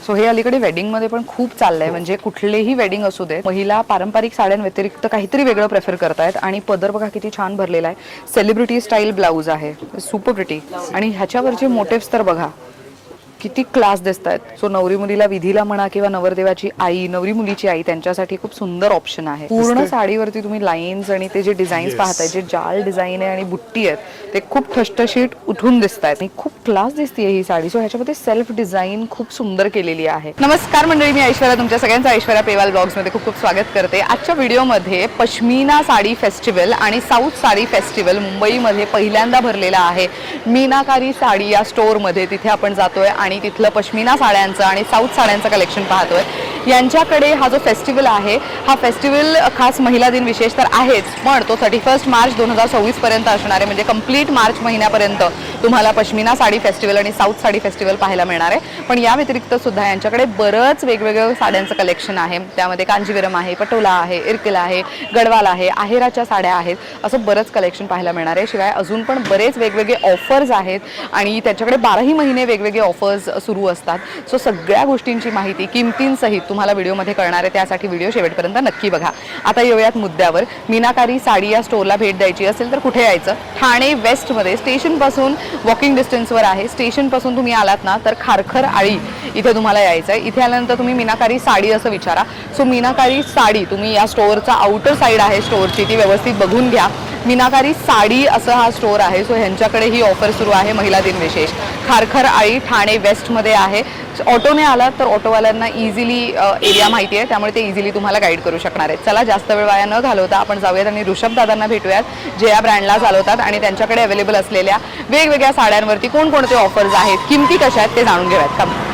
So हे अलीकडे wedding मध्ये पण खूप चाललंय, म्हणजे कुठलेही वेडिंग असू दे, महिला पारंपरिक साड्यांव्यतिरिक्त काहीतरी वेगळं प्रेफर करतायत. आणि पदर बघा किती छान भरलेला आहे, सेलिब्रिटी स्टाईल ब्लाऊज आहे, सुपर प्रिटी. आणि ह्याच्यावरचे मोटिव्स तर बघा किती क्लास दिसतात. सो नवरी मुलीला विधीला म्हणा किंवा नवरदेवाची आई, नवरी मुलीची आई, त्यांच्यासाठी खूप सुंदर ऑप्शन आहे. पूर्ण साडीवरती तुम्ही लाईन्स आणि ते जे डिझाईन्स पाहताय, जे जाल डिझाईन आहे आणि बुट्टी आहेत, ते खूप ठसठशीत उठून दिसत आहेत आणि खूप क्लास दिसते ही साडी. सो ह्याच्यामध्ये सेल्फ डिझाईन खूप सुंदर केलेली आहे. नमस्कार मंडळी, मी ऐश्वर्या, तुमच्या सगळ्यांचं ऐश्वर्या पेवाल ब्लॉग्समध्ये खूप खूप स्वागत करते. आजच्या व्हिडिओमध्ये पश्मिना साडी फेस्टिवल आणि साऊथ साडी फेस्टिवल मुंबईमध्ये पहिल्यांदा भरलेला आहे. मीनाकारी साडी या स्टोअरमध्ये तिथे आपण जातोय आणि तिथलं पश्मिना साड्यांचं आणि साऊथ साड्यांचं कलेक्शन पाहतोय. यांच्याकडे हा जो फेस्टिवल आहे, हा फेस्टिवल खास महिला दिन विशेष तर आहेच, पण तो 31 मार्च 2024 पर्यंत असणार आहे. म्हणजे कंप्लीट मार्च महिन्यापर्यंत तुम्हाला पश्मिना साडी फेस्टिवल आणि साऊथ साडी फेस्टिवल पाहायला मिळणार आहे. पण या व्यतिरिक्त सुद्धा यांच्याकडे बरंच वेगवेगळं साड्यांचं कलेक्शन आहे. त्यामध्ये कांजीवरम आहे, पटोला आहे, इरकिल आहे, गडवाल आहे, आहेराच्या साड्या आहेत, असं बरंच कलेक्शन पाहायला मिळणार आहे. शिवाय अजून पण बरेच वेगवेगळे ऑफर्स आहेत आणि त्याच्याकडे 12ही महिने वेगवेगळे ऑफर्स सुरू असतात. सो सगळ्या गोष्टींची माहिती किमतींसहित तुम्हाला व्हिडिओमध्ये कळणार आहे, त्यासाठी व्हिडिओ शेवटपर्यंत नक्की बघा. आता येऊयात मुद्द्यावर. मीनाकारी साडी या स्टोअरला भेट द्यायची असेल तर कुठे यायचं? ठाणे वेस्टमध्ये स्टेशनपासून वॉकिंग डिस्टन्सवर आहे. स्टेशनपासून तुम्ही आलात ना तर खारखर आळी इथे तुम्हाला यायचं आहे. इथे आल्यानंतर तुम्ही मीनाकारी साडी असं विचारा. सो मीनाकारी साडी, तुम्ही या स्टोअरचा आउटर साईड आहे स्टोअरची, ती व्यवस्थित बघून घ्या. मीनाकारी साडी असं हा स्टोअर आहे. सो ह्यांच्याकडे ही ऑफर सुरू आहे महिला दिन विशेष. खारखर आळी ठाणे वेस्टमध्ये आहे. ऑटोने आलात तर ऑटोवाल्यांना इझिली एरिया माहिती आहे, त्यामुळे ते इझिली तुम्हाला गाईड करू शकणार आहेत. चला जास्त वेळ वाया न घालवता आपण जाऊयात आणि ऋषभ दादांना भेटूयात, जे या ब्रँडला चालवतात आणि त्यांच्याकडे अवेलेबल असलेल्या वेगवेगळ्या साड्यांवरती कोणकोणते ऑफर्स आहेत, किमती कशा आहेत ते जाणून घेऊयात. का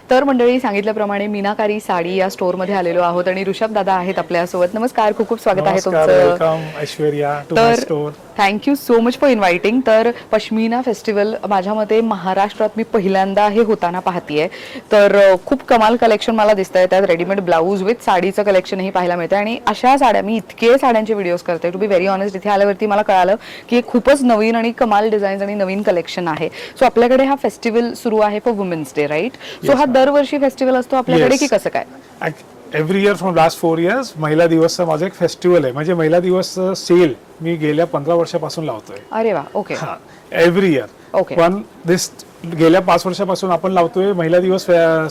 तर मंडळी, सांगितल्याप्रमाणे मीनाकारी साडी या स्टोअरमध्ये आलेलो आहोत आणि ऋषभ दादा आहेत आपल्यासोबत. नमस्कार, खूप खूप स्वागत आहे तुमचं. Welcome Aishwarya to my store. Thank you so much for inviting. तर पश्मिना फेस्टिवल माझ्या मते महाराष्ट्रात मी पहिल्यांदा हे होताना पाहतीये. तर खूप कमाल कलेक्शन मला दिसत आहे. त्यात रेडीमेड ब्लाऊज विथ साडीचं कलेक्शनही पाहायला मिळतं आणि अशा साड्या, मी इतके साड्यांचे व्हिडिओज करते, टू बी व्हेरी ऑनेस्ट. इथे आल्यावरती मला कळालं की खूपच नवीन आणि कमाल डिझाईन्स आणि नवीन कलेक्शन आहे. सो आपल्याकडे हा फेस्टिवल सुरू आहे for womens day, right? So हा दरवर्षी फेस्टिवल असतो आपल्याकडे की कसं काय? Every year from last 4 years महिला दिवसचा माझा एक फेस्टिवल आहे. म्हणजे महिला दिवस सेल मी गेल्या 15 वर्षापासून लावतोय. अरे वा, ओके. Every year. ओके. पण दिस गेल्या 5 वर्षापासून आपण लावतोय महिला दिवस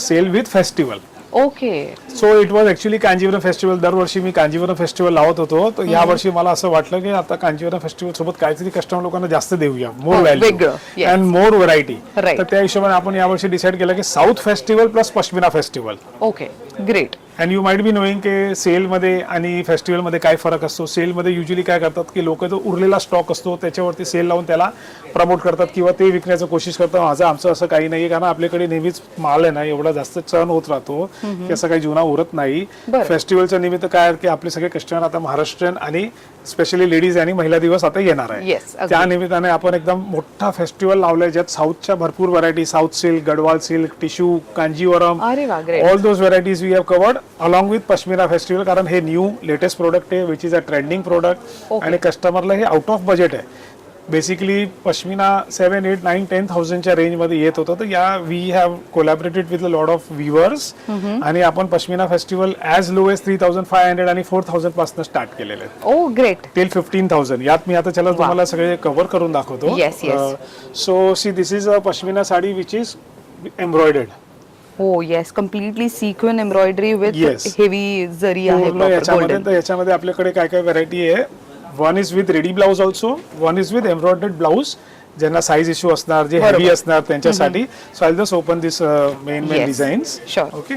sale with festival. Okay. So it was actually Kanjeevaram festival. दरवर्षी मी कांजीवरम फेस्टिवल लावत होतो. तर या वर्षी मला असं वाटलं की आता कांजीवरम फेस्टिवल सोबत काहीतरी कस्टमर लोकांना जास्त देऊया, मोर व्हॅल्यू अँड मोर व्हरायटी. तर त्या हिशोबाने आपण यावर्षी डिसाईड केलं की south festival plus pashmina festival. Okay, great. And you might be knowing की सेलमध्ये आणि फेस्टिवलमध्ये काय फरक असतो. सेलमध्ये युजली काय करतात की लोक जो उरलेला स्टॉक असतो त्याच्यावरती सेल लावून त्याला प्रमोट करतात किंवा ते विकण्याचं कोशिश करतात. आमचं असं काही नाहीये, कारण आपल्याकडे नेहमीच माल आहे ना एवढा जास्त चर्न होत राहतो की असं काही जुना उरत नाही. फेस्टिवलच्या निमित्त काय की आपले सगळे कस्टमर आता महाराष्ट्रीयन आणि स्पेशली लेडीज आणि महिला दिवस आता येणार आहे. त्या निमित्ताने आपण एकदम मोठा फेस्टिवल लावलाय ज्यात साऊथच्या भरपूर variety, south silk, Gadwal silk, tissue, Kanjivaram, all those varieties we have covered along with pashmina festival. कारण हे न्यू लेटेस्ट प्रोडक्ट आहे, which is a trending product आणि कस्टमरला हे आउट ऑफ बजेट आहे. बेसिकली पश्मिना 7, 8, 9, 10,000च्या रेंजमध्ये येत होतं. तर या we have collaborated with a lot of viewers आणि आपण pashmina festival as low as 3,500 आणि 4,000 पासून स्टार्ट केलेले आहेत. ओ ग्रेट. टिल 15,000. यात मी आता चला तुम्हाला सगळे कव्हर करून दाखवतो. So see this is a pashmina sari which is embroidered. हो, yes, completely sequin embroidery with heavy zari आहे याच्यामध्ये आपल्याकडे काय काय व्हरायटी आहे. One is with ready blouse also, one is with embroidered blouse. ज्यांना साईज इश्यू असणार, जे हेवी असणार त्यांच्यासाठी. So I just open this main designs. Okay.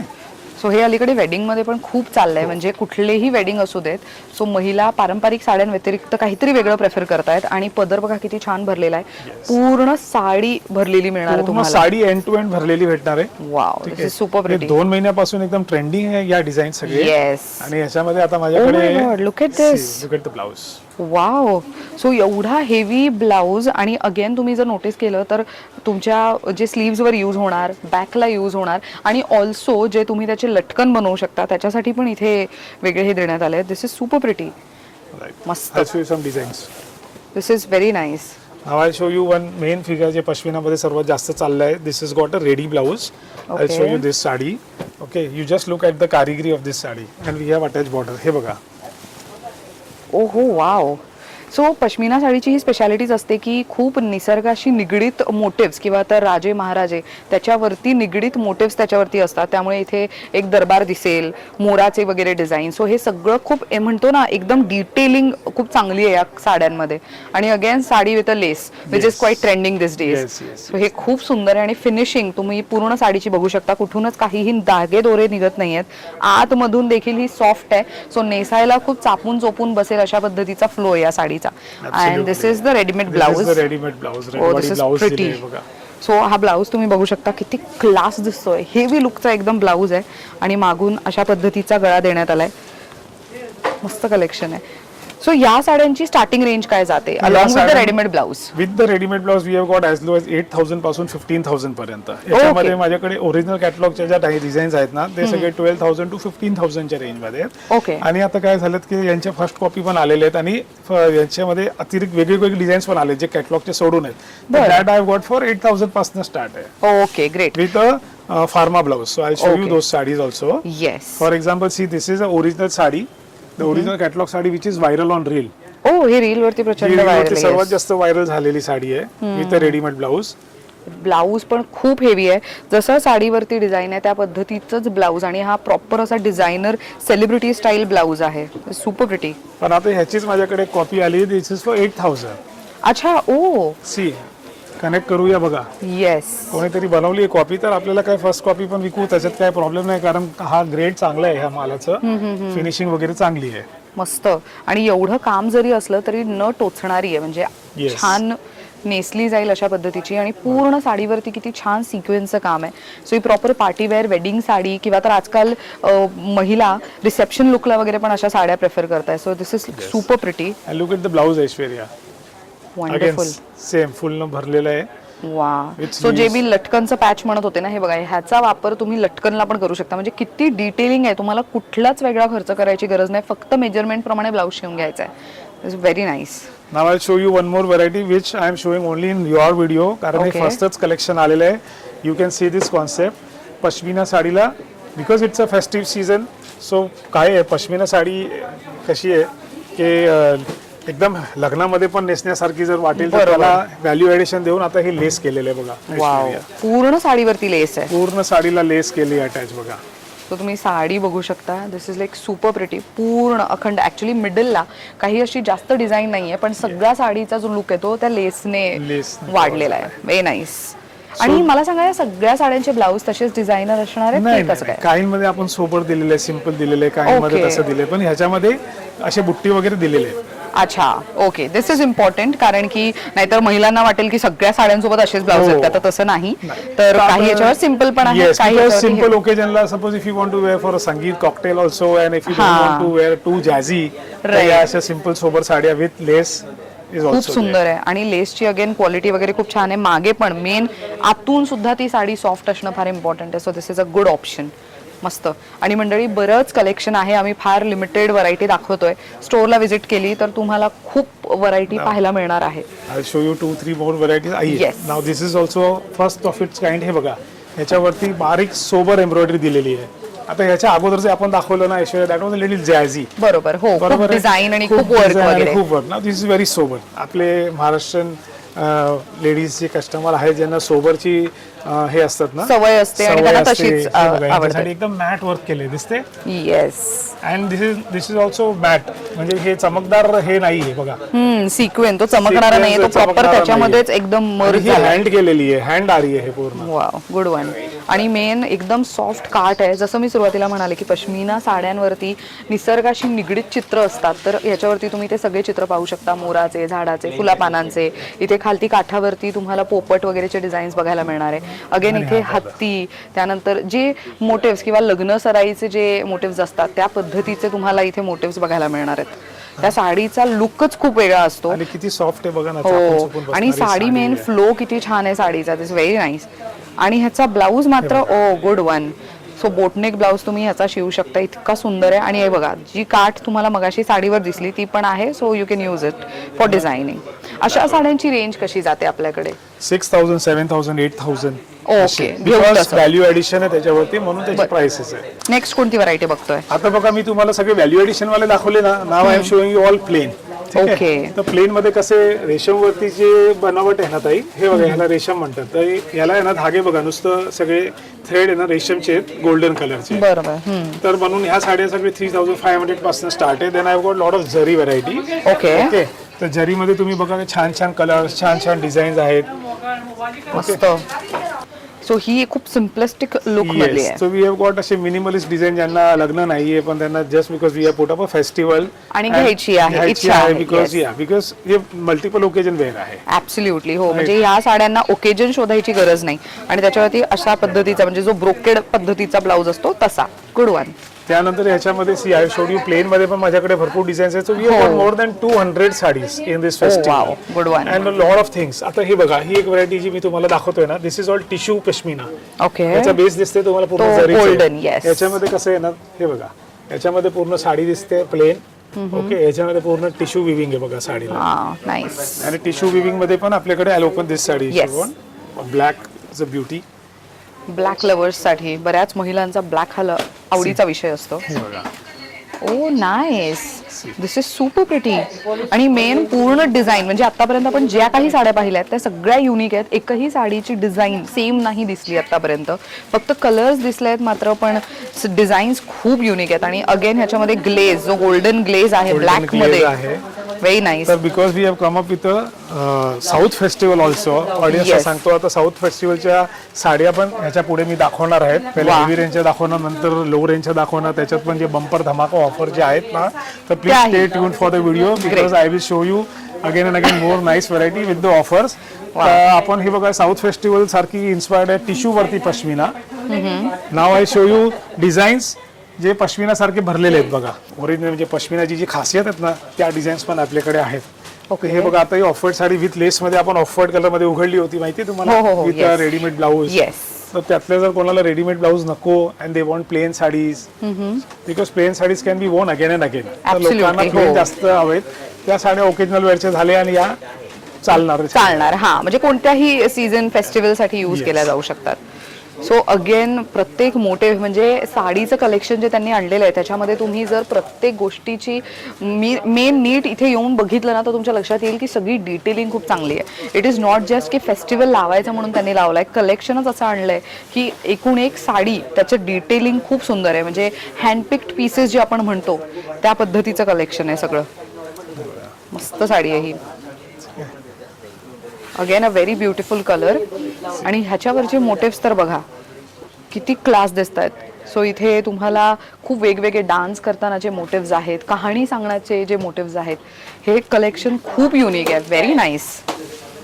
So हे अलीकडे वेडिंगमध्ये पण खूप चाललंय, म्हणजे कुठलेही वेडिंग असू देत, सो महिला पारंपरिक साड्यांव्यतिरिक्त काहीतरी वेगळं प्रेफर करतायत. आणि पदर बघा किती छान भरलेला आहे, पूर्ण साडी भरलेली मिळणार आहे तुम्हाला. साडी एंड टू एंड भरलेली भेटणार आहे. Wow, this is super pretty. 2 महिन्यापासून एकदम ट्रेंडिंग आहे या डिझाईन सगळे. येस. आणि याच्यामध्ये आता माझ्याकडे look at this. Look at the blouse. Wow. So एवढा हेवी ब्लाऊज. आणि अगेन तुम्ही जर नोटीस केलं तर तुमच्या जे स्लीव्सवर यूज होणार, बॅकला यूज होणार आणि ऑल्सो जे तुम्ही त्याचे लटकन बनवू शकता त्याच्यासाठी पण इथे वेगळे हे देण्यात आले. This is super pretty. मस्त. Some designs. This is very nice. Now I show you one main figure जे पश्मिनामध्ये सर्वात जास्त चाललं आहे. This is got a ready blouse. I show you this sari. Okay, you just look at the karigari of this sari and we have attach border. हे बघा. Oho wow. So pashmina साडीची ही स्पेशालिटीज असते की खूप निसर्गाशी निगडीत मोटिव्स किंवा तर राजे महाराजे त्याच्यावरती निगडीत मोटिव्स त्याच्यावरती असतात. त्यामुळे इथे एक दरबार दिसेल, मोराचे वगैरे डिझाईन. सो हे सगळं खूप म्हणतो ना एकदम डिटेलिंग खूप चांगली आहे या साड्यांमध्ये. आणि again sari with a less which is quite trending this days. So हे खूप सुंदर आहे आणि फिनिशिंग तुम्ही पूर्ण साडीची बघू शकता. कुठूनच काहीही दागे दोरे निघत नाहीयेत. आतमधून देखील ही सॉफ्ट आहे. सो नेसायला खूप चापून चोपून बसेल अशा पद्धतीचा फ्लो आहे या साडीचा. And this is the ready-made blouse. This is the ready-made blouse. Oh, this is pretty. So हा ब्लाऊज तुम्ही बघू शकता किती क्लास दिसतोय. हेवी लुकचा एकदम ब्लाऊज आहे आणि मागून अशा पद्धतीचा गळा देण्यात आलाय. मस्त कलेक्शन आहे. सो या साड्यांची स्टार्टिंग रेंज काय जाते along with the readymade blouse? With the readymade blouse we have got as low as 8,000 पासून 15,000 पर्यंत. याच्यामध्ये माझ्याकडे ओरिजिनल कॅटलॉगच्या ज्या काही डिझाईन्स आहेत ना ते सगळे 12,000 टू 15,000च्या रेंजमध्ये आहेत. ओके. आणि आता काय झालं की यांच्या फर्स्ट कॉपी पण आलेले आहेत आणि यांच्यामध्ये अतिरिक्त वेगवेगळे डिझाईन्स पण आले जे कॅटलॉगचे सोडून आहेत. That I have got for 8,000 पासून स्टार्ट आहे. Okay, great. With a pharma blouse. So I show you those sarees also. Yes. For example C this is a original sari. The original catalogue sari which is viral on reel. हे reel वरती प्रचंड viral सर्वात जास्त viral झालेली साडी आहे with readymade blouse. Blouse पण खूप heavy आहे. जसं साडीवरती डिझाईन आहे त्या पद्धतीचंच ब्लाऊज आणि हा प्रॉपर असा डिझायनर सेलिब्रिटी स्टाईल ब्लाऊज आहे. Super pretty. पण आता ह्याचीच माझ्याकडे कॉपी आली. दिस इज फॉर 8,000. अच्छा. ओ सी कनेक्ट करूया बघा. येस. कोणीतरी बनवली आहे कॉपी तर आपल्याला काय फर्स्ट कॉपी पण विकू त्याच्यात काय प्रॉब्लेम नाही कारण हा ग्रेड चांगला आहे. ह्या मालाचं फिनिशिंग वगैरे चांगली आहे. मस्त. आणि एवढं काम जरी असलं तरी न टोचणारी आहे म्हणजे छान नेसली जाईल अशा पद्धतीची. आणि पूर्ण साडीवरती किती छान सिक्वेन्सचं काम आहे. सो ही प्रॉपर पार्टीवेअर वेडिंग साडी किंवा तर आजकाल महिला रिसेप्शन लुकला वगैरे पण अशा साड्या प्रेफर करताय. So this is super pretty. And look at the blouse Aishwarya. Wonderful. Same फुल भरलेलं आहे. वा. सो जे मी लटकनचं पॅच म्हणत होते ना हे बघा ह्याचा वापर तुम्ही लटकनला पण करू शकता. म्हणजे किती डिटेलिंग आहे. तुम्हाला कुठलाच वेगळा खर्च करायची गरज नाही. फक्त मेजरमेंट प्रमाणे ब्लाऊज शिवून घ्यायचा आहे. It's very nice. Now I show you one more variety which I am showing only in your video कारण हे फर्स्टच कलेक्शन आलेलं आहे. You can see this concept. Pashmina साडीला because it's a festive season. So काय आहे पश्मिना साडी कशी आहे की एकदम लग्नामध्ये पण नेसण्यासारखी जर वाटेल तर त्याला व्हॅल्यू ऍडिशन देऊन आता हे लेस केलेलं आहे बघा. वाव. पूर्ण साडीवरती लेस आहे. पूर्ण साडीला लेस केली अटॅच बघा. तो तुम्ही साडी बघू शकता. दिस इज लाईक सुपर प्रिटी. पूर्ण अखंड. ऍक्च्युली मिडलला काही अशी जास्त डिझाईन नाहीये पण सगळ्या साडीचा जो लुक आहे तो त्या लेसने वाढलेला आहे. Very nice. आणि मला सांगा या सगळ्या साड्यांचे ब्लाऊज तसेच डिझायनर असणार आहेत कसं काय? काहींमध्ये आपण सोबर दिलेले आहे, सिंपल दिलेले आहे, काहींमध्ये तसं दिले पण ह्याच्यामध्ये असे बुट्टी वगैरे दिलेले आहेत. अच्छा. ओके. दिस इज इम्पॉर्टंट कारण की नाहीतर महिलांना वाटेल की सगळ्या साड्यांसोबत असेच ब्लाऊज आहेत तर तसं नाही. तर काही याच्यावर सिंपल पण आहे. काही सिंपल ओकेजनला suppose if you want to wear for a sangeet cocktail also and if you don't want to wear too jazzy अशा सिंपल सोबर साड्या विथ लेस खूप सुंदर आहे. आणि लेसची अगेन क्वालिटी वगैरे खूप छान आहे. मागे पण मेन आतून सुद्धा ती साडी सॉफ्ट असणं फार इम्पॉर्टंट आहे. So this is a good option. मस्त. आणि मंडळी बरंच कलेक्शन आहे. आम्ही फार लिमिटेड व्हरायटी दाखवतोय. स्टोअरला व्हिजिट केली तर तुम्हाला खूप व्हरायटी पाहायला मिळणार आहे. I show you 2-3 more varieties. Now this is also first of its kind. हे बघा ह्याच्यावरती बारीक सोबर एम्ब्रॉयडरी दिलेली आहे. आता ह्याच्या अगोदर जे आपण दाखवलं ना Aishwarya that was a little jazzy. बरोबर. हो. खूप डिझाईन आणि खूप वर्क वगैरे. खूप work. Now this is very sober. आपले महाराष्ट्रीयन लेडीज जे कस्टमर आहेत ज्यांना सोबरची हे असतात ना सवय असते आणि त्यांना तशीच आवडते. एकदम मॅट वर्क केले दिसते. Yes. And this is also matte म्हणजे हे चमकदार हे नाहीये बघा. सिक्वेन्स तो चमकणारा नाहीये. तो प्रॉपर त्याच्यामध्येच एकदम मर्ज झाला. हँड केलेली आहे. हँड आरी आहे पूर्ण. वाव. Good one. आणि मेन एकदम सॉफ्ट काट आहे. जसं मी सुरुवातीला म्हणाले की पश्मिना साड्यांवरती निसर्गाशी निगडीत चित्र असतात तर याच्यावरती तुम्ही ते सगळे चित्र पाहू शकता. मोराचे, झाडाचे, फुलापानांचे. इथे खालती काठावरती तुम्हाला पोपट वगैरेचे डिझाईन्स बघायला मिळणार आहे. अगेन इथे हत्ती त्यानंतर जे मोटिव्स किंवा लग्न सराईचे जे मोटिव्स असतात त्या पद्धतीचे तुम्हाला इथे मोटिव्स बघायला मिळणार आहेत. त्या साडीचा लुकच खूप वेगळा असतो. आणि किती सॉफ्ट आहे बघा ना. हो. आणि साडी मेन फ्लो किती छान आहे साडीचा. This very nice. आणि ह्याचा ब्लाऊज मात्र oh good one. So boatneck blouse तुम्ही ह्याचा शिवू शकता, इतका सुंदर आहे. आणि हे बघा, जी काठ तुम्हाला मगाशी साडीवर दिसली ती पण आहे, so you can use it for designing. अशा साड्यांची रेंज कशी जाते आपल्याकडे? 6,000, 7,000, 8,000. ओके, व्हॅल्यू ऍडिशन आहे त्याच्यावरती, म्हणून त्याचे प्राइसेस आहे. नेक्स्ट कोणती व्हरायटी बघतोय? आता बघा, मी तुम्हाला सगळे व्हॅल्यू ऍडिशन वाले दाखवले ना. Now I am showing you all plain. Okay. तर प्लेन मध्ये कसे रेशम वरती जे बनावट आहे ना ताई, हे बघा, ह्याला रेशम म्हणतात. तर याला आहे ना धागे बघा, नुसतं सगळे थ्रेड आहे ना रेशमचे, गोल्डन कलरचे. बरोबर. तर म्हणून ह्या साड्या सगळे 3,500 पासून स्टार्ट आहे. Then I got lot of zari variety. Okay. Okay. तर जरीमध्ये तुम्ही बघा छान छान कलर्स, छान छान डिझाईन्स आहेत. मस्त. सो ही खूप सिम्पलिस्टिक लुक मध्ये आहे. सो वी हॅव गॉट असे मिनिमलिस्ट डिझाईन ज्यांना लग्न नाहीये, पण त्यांना just because we have put up a festival आणि घ्यायची आहे, इच्छा आहे. बिकॉज हे मल्टिपल ओकेजन वेअर आहे. ऍब्सोल्युटली. हो, म्हणजे ह्या साड्यांना ओकेजन शोधायची गरज नाही. आणि त्याच्यावरती अशा पद्धतीचा, म्हणजे जो ब्रोकेड पद्धतीचा ब्लाऊज असतो तसा. Good one. त्यानंतर याच्यामध्ये see I showed you plain मध्ये पण माझ्याकडे भरपूर डिझाईन्स आहेत. So we have more than 200 saris in this festival. Good one. And lot of things. आता हे बघा, ही एक व्हरायटी जी मी तुम्हाला दाखवतोय ना, this is all tissue pashmina. Okay. याचा बेस दिसते तुम्हाला पूर्ण गोल्डन. जरीचे. याच्यामध्ये कसं आहे ना, हे बघा, याच्यामध्ये पूर्ण साडी दिसते प्लेन. ओके. याच्यामध्ये पूर्ण टिश्यू विविंग आहे बघा साडीला. नाईस. आणि टिश्यू विविंग मध्ये पण आपल्याकडे I open this sari. Black is a beauty. Black lovers साठी बऱ्याच महिलांचा ब्लॅक हा आवडीचा विषय असतो. ओ nice. This is super pretty. आणि मेन पूर्ण डिझाईन, म्हणजे आतापर्यंत आपण ज्या काही साड्या पाहिल्या आहेत त्या सगळ्या युनिक आहेत. एकही साडीची डिझाईन सेम नाही दिसली आतापर्यंत. फक्त कलर्स दिसले आहेत मात्र, पण डिझाईन्स खूप युनिक आहेत. आणि अगेन ह्याच्यामध्ये ग्लेज, जो गोल्डन ग्लेज आहे ब्लॅक मध्ये, व्हेरी नाईस. तर because we have come up with south festival also. ऑडियन्सला सांगतो, आता साऊथ फेस्टिवलच्या साड्या पण ह्याच्या पुढे मी दाखवणार आहेत. पहिले हेवी रेंजच्या दाखवणार, नंतर लो रेंजच्या दाखवणार. त्याच्यात पण जे बंपर धमाका ऑफर जे आहेत ना, तर please stay tuned for the video, because I will show you again and again more nice variety with the offers. आपण हे बघा, साऊथ फेस्टिवल सारखी इन्स्पायर्ड आहे टिश्यू वरती पश्मिना. नाव आय शो यू डिझाईन्स जे पश्मिना सारखे भरलेले आहेत बघा. ओरिजिनल म्हणजे पश्मिनाची जी खासियत आहेत ना, त्या डिझाईन्स पण आपल्याकडे आहेत. ओके. हे बघा, आता ही ऑफवर्ड साडी विथ लेस मध्ये आपण ऑफवर्ड कलर मध्ये उघडली होती, माहिती आहे तुम्हाला, विथ रेडीमेड ब्लाऊज. तर त्यातल्या जर कोणाला रेडीमेड ब्लाऊज नको and they want plain saris, because plain saris can be worn again and again. तर लोकांना प्लेन जास्त हवेत, त्या साड्या ओकेजनल वेअरच्या झाल्या आणि या चालणार. हा, म्हणजे कोणत्याही सीझन फेस्टिवल साठी यूज केल्या जाऊ शकतात. सो अगेन प्रत्येक मोटिव्ह, म्हणजे साडीचं कलेक्शन जे त्यांनी आणलेलं आहे त्याच्यामध्ये तुम्ही जर प्रत्येक गोष्टीची मेन नीट इथे येऊन बघितलं ना, तर तुमच्या लक्षात येईल की सगळी डिटेलिंग खूप चांगली आहे. इट इज नॉट जस्ट की फेस्टिवल लावायचं म्हणून त्यांनी लावलाय, कलेक्शनच असं आणलंय की एकूण एक साडी त्याचं डिटेलिंग खूप सुंदर आहे. म्हणजे हँडपिक्ड पीसेस जे आपण म्हणतो त्या पद्धतीचं कलेक्शन आहे सगळं. मस्त साडी आहे ही. Again a very beautiful colour. आणि ह्याच्यावरचे मोटिव्स तर बघा किती क्लास दिसत आहेत. सो इथे तुम्हाला खूप वेगवेगळे डान्स करतानाचे मोटिव्स आहेत, कहाणी सांगण्याचे जे मोटिव्स आहेत, हे कलेक्शन खूप युनिक आहे. व्हेरी नाईस.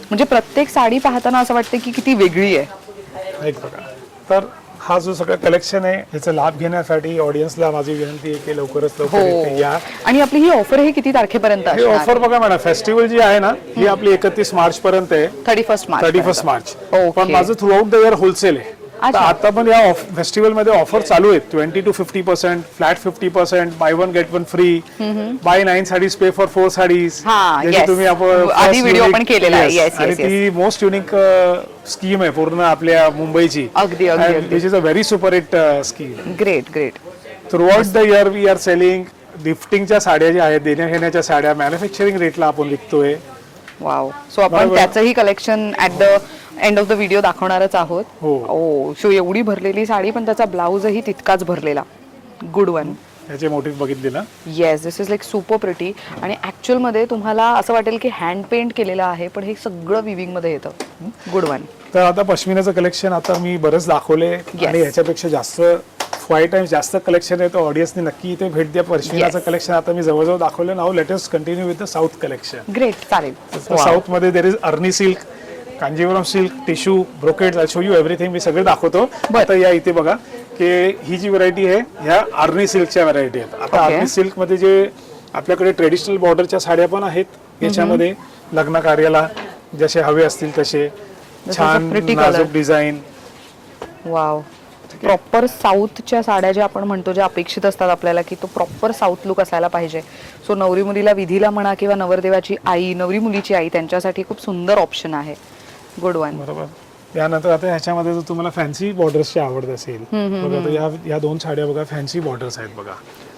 म्हणजे प्रत्येक साडी पाहताना असं वाटतं की किती वेगळी आहे. एक बघा, तर हा जो सगळं कलेक्शन आहे ह्याचा लाभ घेण्यासाठी ऑडियन्सला माझी विनंती आहे की लवकरच लवकर इथे या. आणि आपली ही ऑफर ही किती तारखेपर्यंत ही ऑफर बघा मॅडम, फेस्टिवल जी आहे ना, ही आपली 31 मार्च पर्यंत आहे. 31 मार्च. पण माझं through out the year wholesale आहे. आता पण या फेस्टिवल मध्ये ऑफर चालू आहेत. 20 to 50%, flat 50%, buy one get one free, buy 9 saris pay for 4 saris. तुम्ही आधी व्हिडिओ पण केलेला आहे. आणि ती मोस्ट युनिक स्कीम आहे पूर्ण आपल्या मुंबईची. अगदी. Which is a very super hit scheme. Great. Throughout the year we are selling गिफ्टिंगच्या साड्या ज्या आहेत, देण्या घेण्याच्या साड्या मॅन्युफॅक्चरिंग रेटला आपण विकतोय. वाव. सो आपण त्याचंही collection at the end of the video दाखवणारच आहोत. हो. सो एवढी भरलेली साडी, पण त्याचा ब्लाऊजही तितकाच भरलेला. Good one. याचे मोटिव्ह बघितले ना. Yes, this is like super pretty. आणि ऍक्च्युअल मध्ये तुम्हाला असं वाटेल की हँड पेंट केलेलं आहे, पण हे सगळं विविंग मध्ये येतं. Good one. तर आता पश्मिनाचं कलेक्शन आता मी बरंच दाखवले आणि ह्याच्यापेक्षा जास्त 5 टाइम्स जास्त कलेक्शन आहे. तर ऑडियन्सनी नक्की इथे भेट द्या. पश्मिनाचं कलेक्शन आता मी जवळजवळ दाखवलं. Now let us continue with the south collection. Great. चालेल. साऊथ मध्ये there is Arni silk, Kanjivaram silk, tissue, brocade, I show you everything. मी सगळे दाखवतो. आता या इथे बघा की ही जी व्हरायटी आहे ह्या अर्नी सिल्कच्या व्हरायटी आहेत. आता अर्नी सिल्क मध्ये जे आपल्याकडे ट्रेडिशनल बॉर्डरच्या साड्या पण आहेत. याच्यामध्ये लग्न कार्याला जसे हवे असतील तसे छान नाजूक डिझाईन. वाव. प्रॉपर साऊथच्या साड्या ज्या आपण म्हणतो, ज्या अपेक्षित असतात आपल्याला की तो प्रॉपर साऊथ लुक असायला पाहिजे. सो नवरी मुलीला विधीला म्हणा किंवा नवरदेवाची आई, नवरी मुलीची आई, त्यांच्यासाठी खूप सुंदर ऑप्शन आहे. Good one. बरोबर. त्यानंतर आता ह्याच्यामध्ये जर तुम्हाला फॅन्सी बॉर्डर्सची आवड असेल, बघा आता या दोन साड्या बघा फॅन्सी बॉर्डर्स आहेत बघा.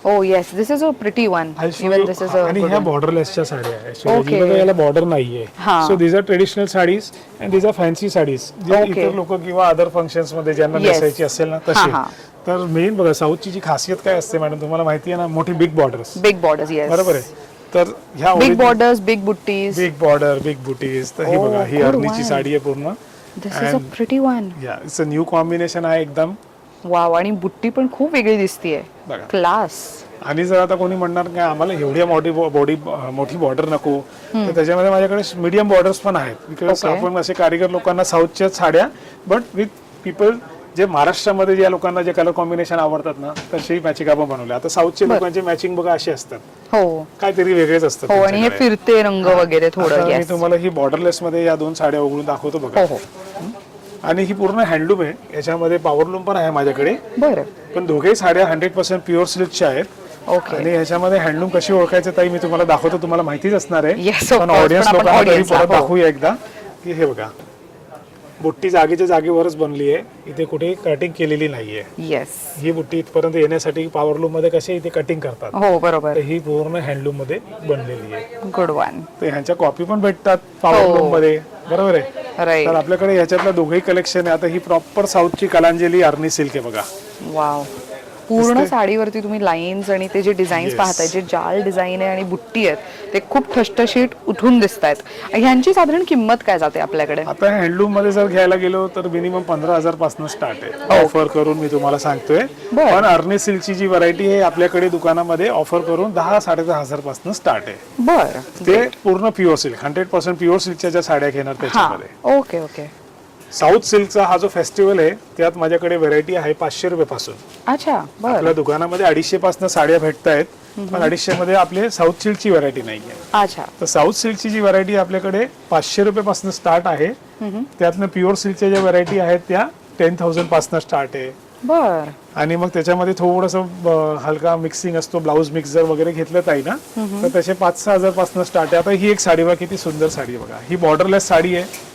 Oh yes, this is a pretty one. Even this is a आणि good ह्या one. बॉर्डरलेसच्या साड्या आहेत. Okay. बघा याला बॉर्डर नाहीये. हा. So these are traditional saris and these are fancy saris, जे Okay. इतर लोक किंवा अदर फंक्शन्स मध्ये ज्यांना Yes. नेसायची असेल ना हा, तशी. हा. तर मेन बघा साऊथची जी खासियत काय असते मॅडम तुम्हाला माहिती आहे ना, मोठी big borders. Big borders, yes. बरोबर आहे. तर ह्या Big borders, big booties. Big border big booties. तर ही Oh, बघा ही good अरणीची one. साडी आहे पूर्ण. This is a pretty one. या इट्स अ न्यू कॉम्बिनेशन आहे एकदम. वाव, आणि बुट्टी पण खूप वेगळी दिसतीये. बघा. क्लास. आणि जर आता कोणी म्हणणार की आम्हाला एवढी मोठी बॉर्डर नको, तर त्याच्यामध्ये माझ्याकडे मीडियम बॉर्डर्स पण आहेत. Because Okay. आपण असे कारीगर लोकांना साऊथच्या साड्या, बट विथ पीपल जे महाराष्ट्रामध्ये ज्या लोकांना जे कलर कॉम्बिनेशन आवडतात ना, तशी मॅचिंग आपण बनवले. आता साऊथचे लोकांचे मॅचिंग बघा असे असतात, हो काहीतरी वेगळेच असतात. हो, आणि हे त्यांच्याकडे. फिरते रंग वगैरे थोडं. आता मी yes. तुम्हाला ही बॉर्डरलेस मध्ये या दोन साड्या उघडून दाखवतो बघा. हो हो. आणि ही पूर्ण हँडलूम आहे. याच्यामध्ये पॉवरलूम पण आहे माझ्याकडे. बरं. पण दोघेही साड्या 100% प्युअर सिल्कच्या आहेत. ओके. आणि ह्याच्यामध्ये हँडलूम कशी ओळखायचं ताई मी तुम्हाला दाखवतो, तुम्हाला माहितीच असणार आहे. Yes, of पण course. ऑडियन्स पण आपण लोकांना तरी audience ला, परत हो. दाखवूया एकदा की हे बघा बुट्टी जागेच्या जागेवरच बनली आहे. इथे कुठे कटिंग केलेली नाहीये. येस. ही बुट्टी इथपर्यंत येण्यासाठी पॉवरलूम मध्ये कसे इथे कटिंग करतात, हो बरोबर. तर ही पूर्ण हँडलूम मध्ये बनलेली आहे. Good one. तर ह्यांच्या कॉपी पण भेटतात पॉवरलूम मध्ये. बरोबर आहे. राईट. तर आपल्याकडे ह्याच्यातलं दोघंही कलेक्शन आहे. आता ही प्रॉपर साऊथची कलांजली अरनी सिल्क आहे बघा. वाव. पूर्ण साडीवरती तुम्ही लाईन्स आणि ते जे डिझाईन्स Yes. पाहताय, जे जाल डिझाईन आहे आणि बुट्टी आहेत, ते खूप ठसठशीत उठून दिसत आहेत. ह्यांची साधारण किंमत काय जाते आपल्याकडे? आता हँडलूम मध्ये जर घ्यायला गेलो तर मिनिमम 15,000 पासून स्टार्ट आहे. ऑफर करून मी तुम्हाला सांगतोय. बरं. पण अर्नी सिल्कची जी व्हरायटी आहे आपल्याकडे दुकानामध्ये ऑफर करून 10-10,500 पासून स्टार्ट आहे. बर. ते पूर्ण प्युअर सिल्क 100% प्युअर सिल्कच्या ज्या साड्या घेणार हा. त्याच्यामध्ये. Okay okay. साऊथ सिल्कचा हा जो फेस्टिवल आहे त्यात माझ्याकडे व्हरायटी आहे 500 रुपयापासून. अच्छा. बर. आपल्या दुकानामध्ये 250 पासून साड्या भेटत आहेत. पण 250 मध्ये आपले साऊथ सिल्कची व्हरायटी नाहीये. अच्छा. तर साऊथ सिल्कची जी व्हरायटी आपल्याकडे 500 रुपयापासून स्टार्ट आहे. त्यातनं प्युअर सिल्कच्या ज्या व्हरायटी आहेत त्या 10,000 पासून स्टार्ट आहे. बर. आणि मग त्याच्यामध्ये थोडंसं हलका मिक्सिंग असतो, ब्लाऊज मिक्स जर वगैरे घेतलं ताई ना, तर त्याचे 5-6 हजार पासून स्टार्ट आहे. आता ही एक साडी बघा, किती सुंदर साडी आहे बघा. ही बॉर्डरलेस साडी आहे.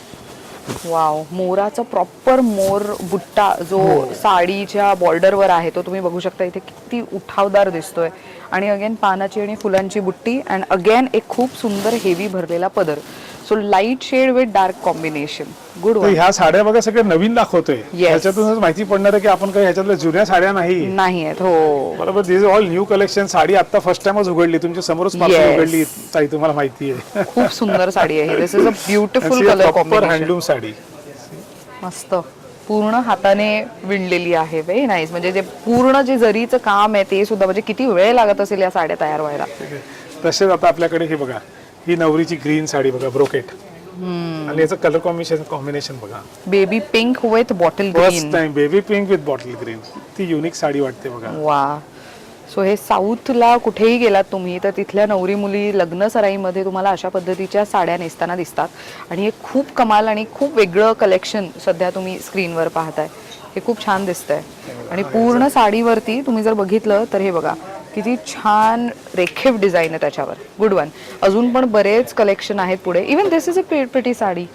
वाव. मोराचा प्रॉपर मोर बुट्टा जो साडीच्या बॉर्डरवर आहे तो तुम्ही बघू शकता. इथे किती उठावदार दिसतोय. आणि अगेन पानाची आणि फुलांची बुट्टी, अँड अगेन एक खूप सुंदर हेवी भरलेला पदर. So light shade with dark combination. Good तर वन. ह्या साड्या बघा सगळ्या नवीन दाखवतोय. Yes. त्याच्यातूनच माहिती पडणार आहे की आपण काही ह्याच्यातल्या जुन्या साड्या नाही. नाही आहेत. हो बरोबर. दिस ऑल न्यू कलेक्शन. साडी आता फर्स्ट टाइमच उघडली, तुमच्या समोरच Yes. उघडली ताई, तुम्हाला माहिती आहे. खूप सुंदर साडी आहे. This is a beautiful colour proper combination. Handloom sari. मस्त. पूर्ण हाताने विणलेली आहे. व्हेरी नाईस. म्हणजे जे पूर्ण जे जरीचं काम आहे ते सुद्धा, म्हणजे किती वेळ लागत असेल या साड्या तयार व्हायला. तसेच आता आपल्याकडे हे बघा, ही नवरीची ग्रीन साडी बघा, ब्रोकेट. आणि याचं कलर कॉम्बिनेशन बघा. Baby pink with bottle first green. Time baby pink with bottle green. ती युनिक साडी वाटते बघा. वा. सो हे साऊथला कुठेही गेलात तुम्ही तर तिथल्या नवरी मुली लग्न सराईमध्ये तुम्हाला अशा पद्धतीच्या साड्या नेसताना दिसतात. आणि हे खूप कमाल आणि खूप वेगळं कलेक्शन सध्या तुम्ही स्क्रीनवर पाहताय. हे खूप छान दिसतंय. आणि पूर्ण साडीवरती तुम्ही जर बघितलं तर हे बघा किती छान रेखीव डिझाईन आहे त्याच्यावर. Good one. अजून पण बरेच कलेक्शन आहेत पुढे. Even this is a pretty sari.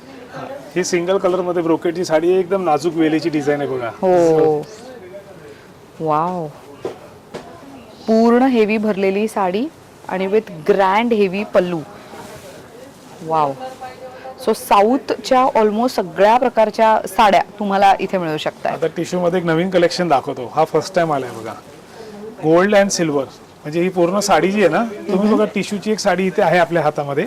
He single colour मध्ये ब्रोकेटची साडी आहे. एकदम नाजूक वेलीची डिझाईन आहे बघा. हो. वाव. पूर्ण हेवी भरलेली साडी आणि with grand heavy pallu. Wow. So साऊथच्या ऑलमोस्ट सगळ्या प्रकारच्या साड्या तुम्हाला इथे मिळू शकतात. आता टिश्यू मध्ये एक नवीन कलेक्शन दाखवतो. हा फर्स्ट टाइम आलाय बघा. Gold and silver. म्हणजे ही पूर्ण साडी जी आहे ना, तुम्ही बघा टिश्यूची एक साडी इथे आहे आपल्या हातामध्ये.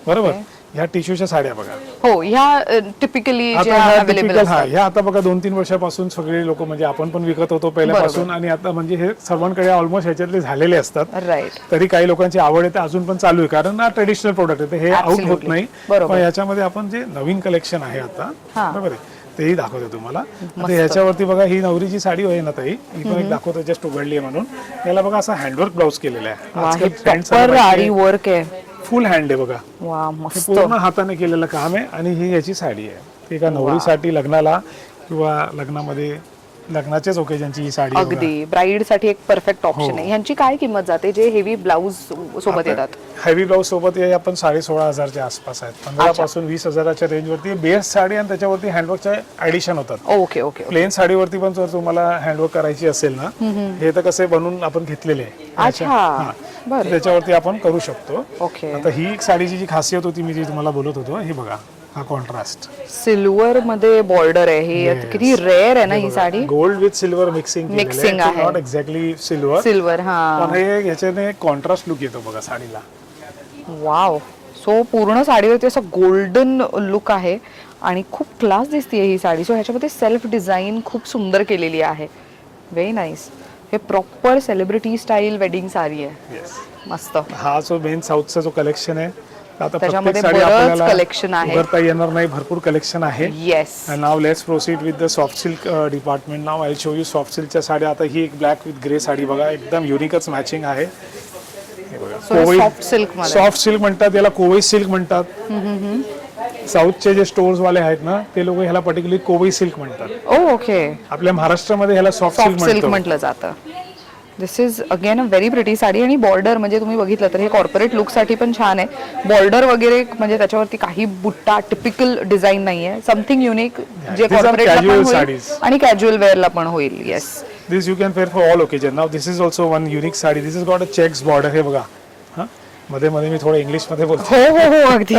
बरोबर. ह्या टिश्यूच्या साड्या बघा. हो. ह्या टिपिकली ज्या आता ह्या अवेलेबल typical, असतात. ह्या आता बघा 2-3 वर्षापासून सगळे लोक, म्हणजे आपण पण विकत होतो पहिल्यापासून, आणि आता म्हणजे हे सर्वांकडे ऑलमोस्ट ह्याच्यातले झालेले असतात. राईट. तरी काही लोकांची आवड आहे ते अजून पण चालू आहे, कारण हा ट्रेडिशनल प्रोडक्ट आहे, हे आउट होत Absolutely. नाही. बरोबर. पण याच्यामध्ये आपण जे नवीन कलेक्शन आहे आता, हा. बरोबर आहे, तेही दाखवतो तुम्हाला. आता ह्याच्यावरती बघा ही नवरीची साडी आहे ना ताई, ही पण एक दाखवतो, जस्ट उघडली आहे म्हणून. याला बघा असा हँडवर्क ब्लाउज केलेला आहे. आजकाल trend चालू प्रॉपर आहे. आरी वर्क आहे. फुल हँड आहे बघा. वा. हे मस्त. पूर्ण हाताने केलेलं काम आहे. आणि ही याची साडी आहे. ती एका नवरीसाठी लग्नाला किंवा लग्नामध्ये लग्नाच्याच ओकेजनची ही साडी आहे बघा. अगदी ब्राईड साठी एक परफेक्ट ऑप्शन आहे. ह्यांची काय किंमत जाते जे हेवी ब्लाऊज सोबत येतात? हेवी ब्लाऊज सोबत हे आपण 16,500च्या आसपास आहेत. 15 पासून 20,000च्या रेंज वरती बेस साडी आणि त्याच्यावरती हँडवर्कच्या ऍडिशन होतात. Okay okay. प्लेन साडीवरती पण जर तुम्हाला हँडवर्क करायची असेल ना, हे तर कसे बनवून आपण घेतलेले आहे. अच्छा बरं. त्याच्यावरती आपण करू शकतो. ओके. आता ही एक साडीची जी खासियत होती मी जी तुम्हाला बोलत होतो, हे बघा हा कॉन्ट्रास्ट सिल्वर मध्ये बॉर्डर आहे. हे किती रेअर आहे ना ही sari. Gold with silver mixing आहे. नॉट एक्झॅक्टली सिल्वर हा. पण हे याच्याने कॉन्ट्रास्ट लुक येतो बघा साडीला. वाव. सो पूर्ण साडीवरती असं गोल्डन लुक आहे आणि खूप क्लास दिसते ही साडी. सो ह्याच्यामध्ये सेल्फ डिझाईन खूप सुंदर केलेली आहे. Very nice. हे proper celebrity style wedding sari आहे. मस्त. हा जो मेन साऊथचा जो कलेक्शन आहे, आता त्याच्यामध्ये प्रत्येक साडी बरंच आपल्याला कलेक्शन आहे. उघडता येणार नाही, भरपूर कलेक्शन आहे. Yes. Now let's proceed with the soft silk department. Now I show you soft सिल्कच्या साड्या. आता ही एक ब्लॅक विथ ग्रे साडी बघा, एकदम युनिकच मॅचिंग आहे. हे बघा सॉफ्ट सिल्क मध्ये. सॉफ्ट सिल्क म्हणतात याला, कोवई सिल्क म्हणतात. साऊथचे जे स्टोर्स वाले आहेत ना, ते लोक ह्याला पर्टिक्युलरली कोवई सिल्क म्हणतात. ओके. आपल्या महाराष्ट्रामध्ये ह्याला सॉफ्ट सिल्क सिल्क म्हटलं जातं. This is again a very pretty sari. आणि बॉर्डर म्हणजे तुम्ही बघितलं तर हे कॉर्पोरेट लुक साठी पण छान आहे. बॉर्डर वगैरे म्हणजे त्याच्यावरती काही बुट्टा टिपिकल डिझाईन नाहीये. समथिंग युनिक जे कॉर्पोरेटला पण होईल आणि कॅज्युअल वेअरला पण होईल. Yes. This you can wear for all occasion. Now this is also one unique sari. This is got a checks border. हे बघा, हा मध्ये मध्ये मी थोडं इंग्लिश मध्ये बोलतो. हो हो हो अगदी.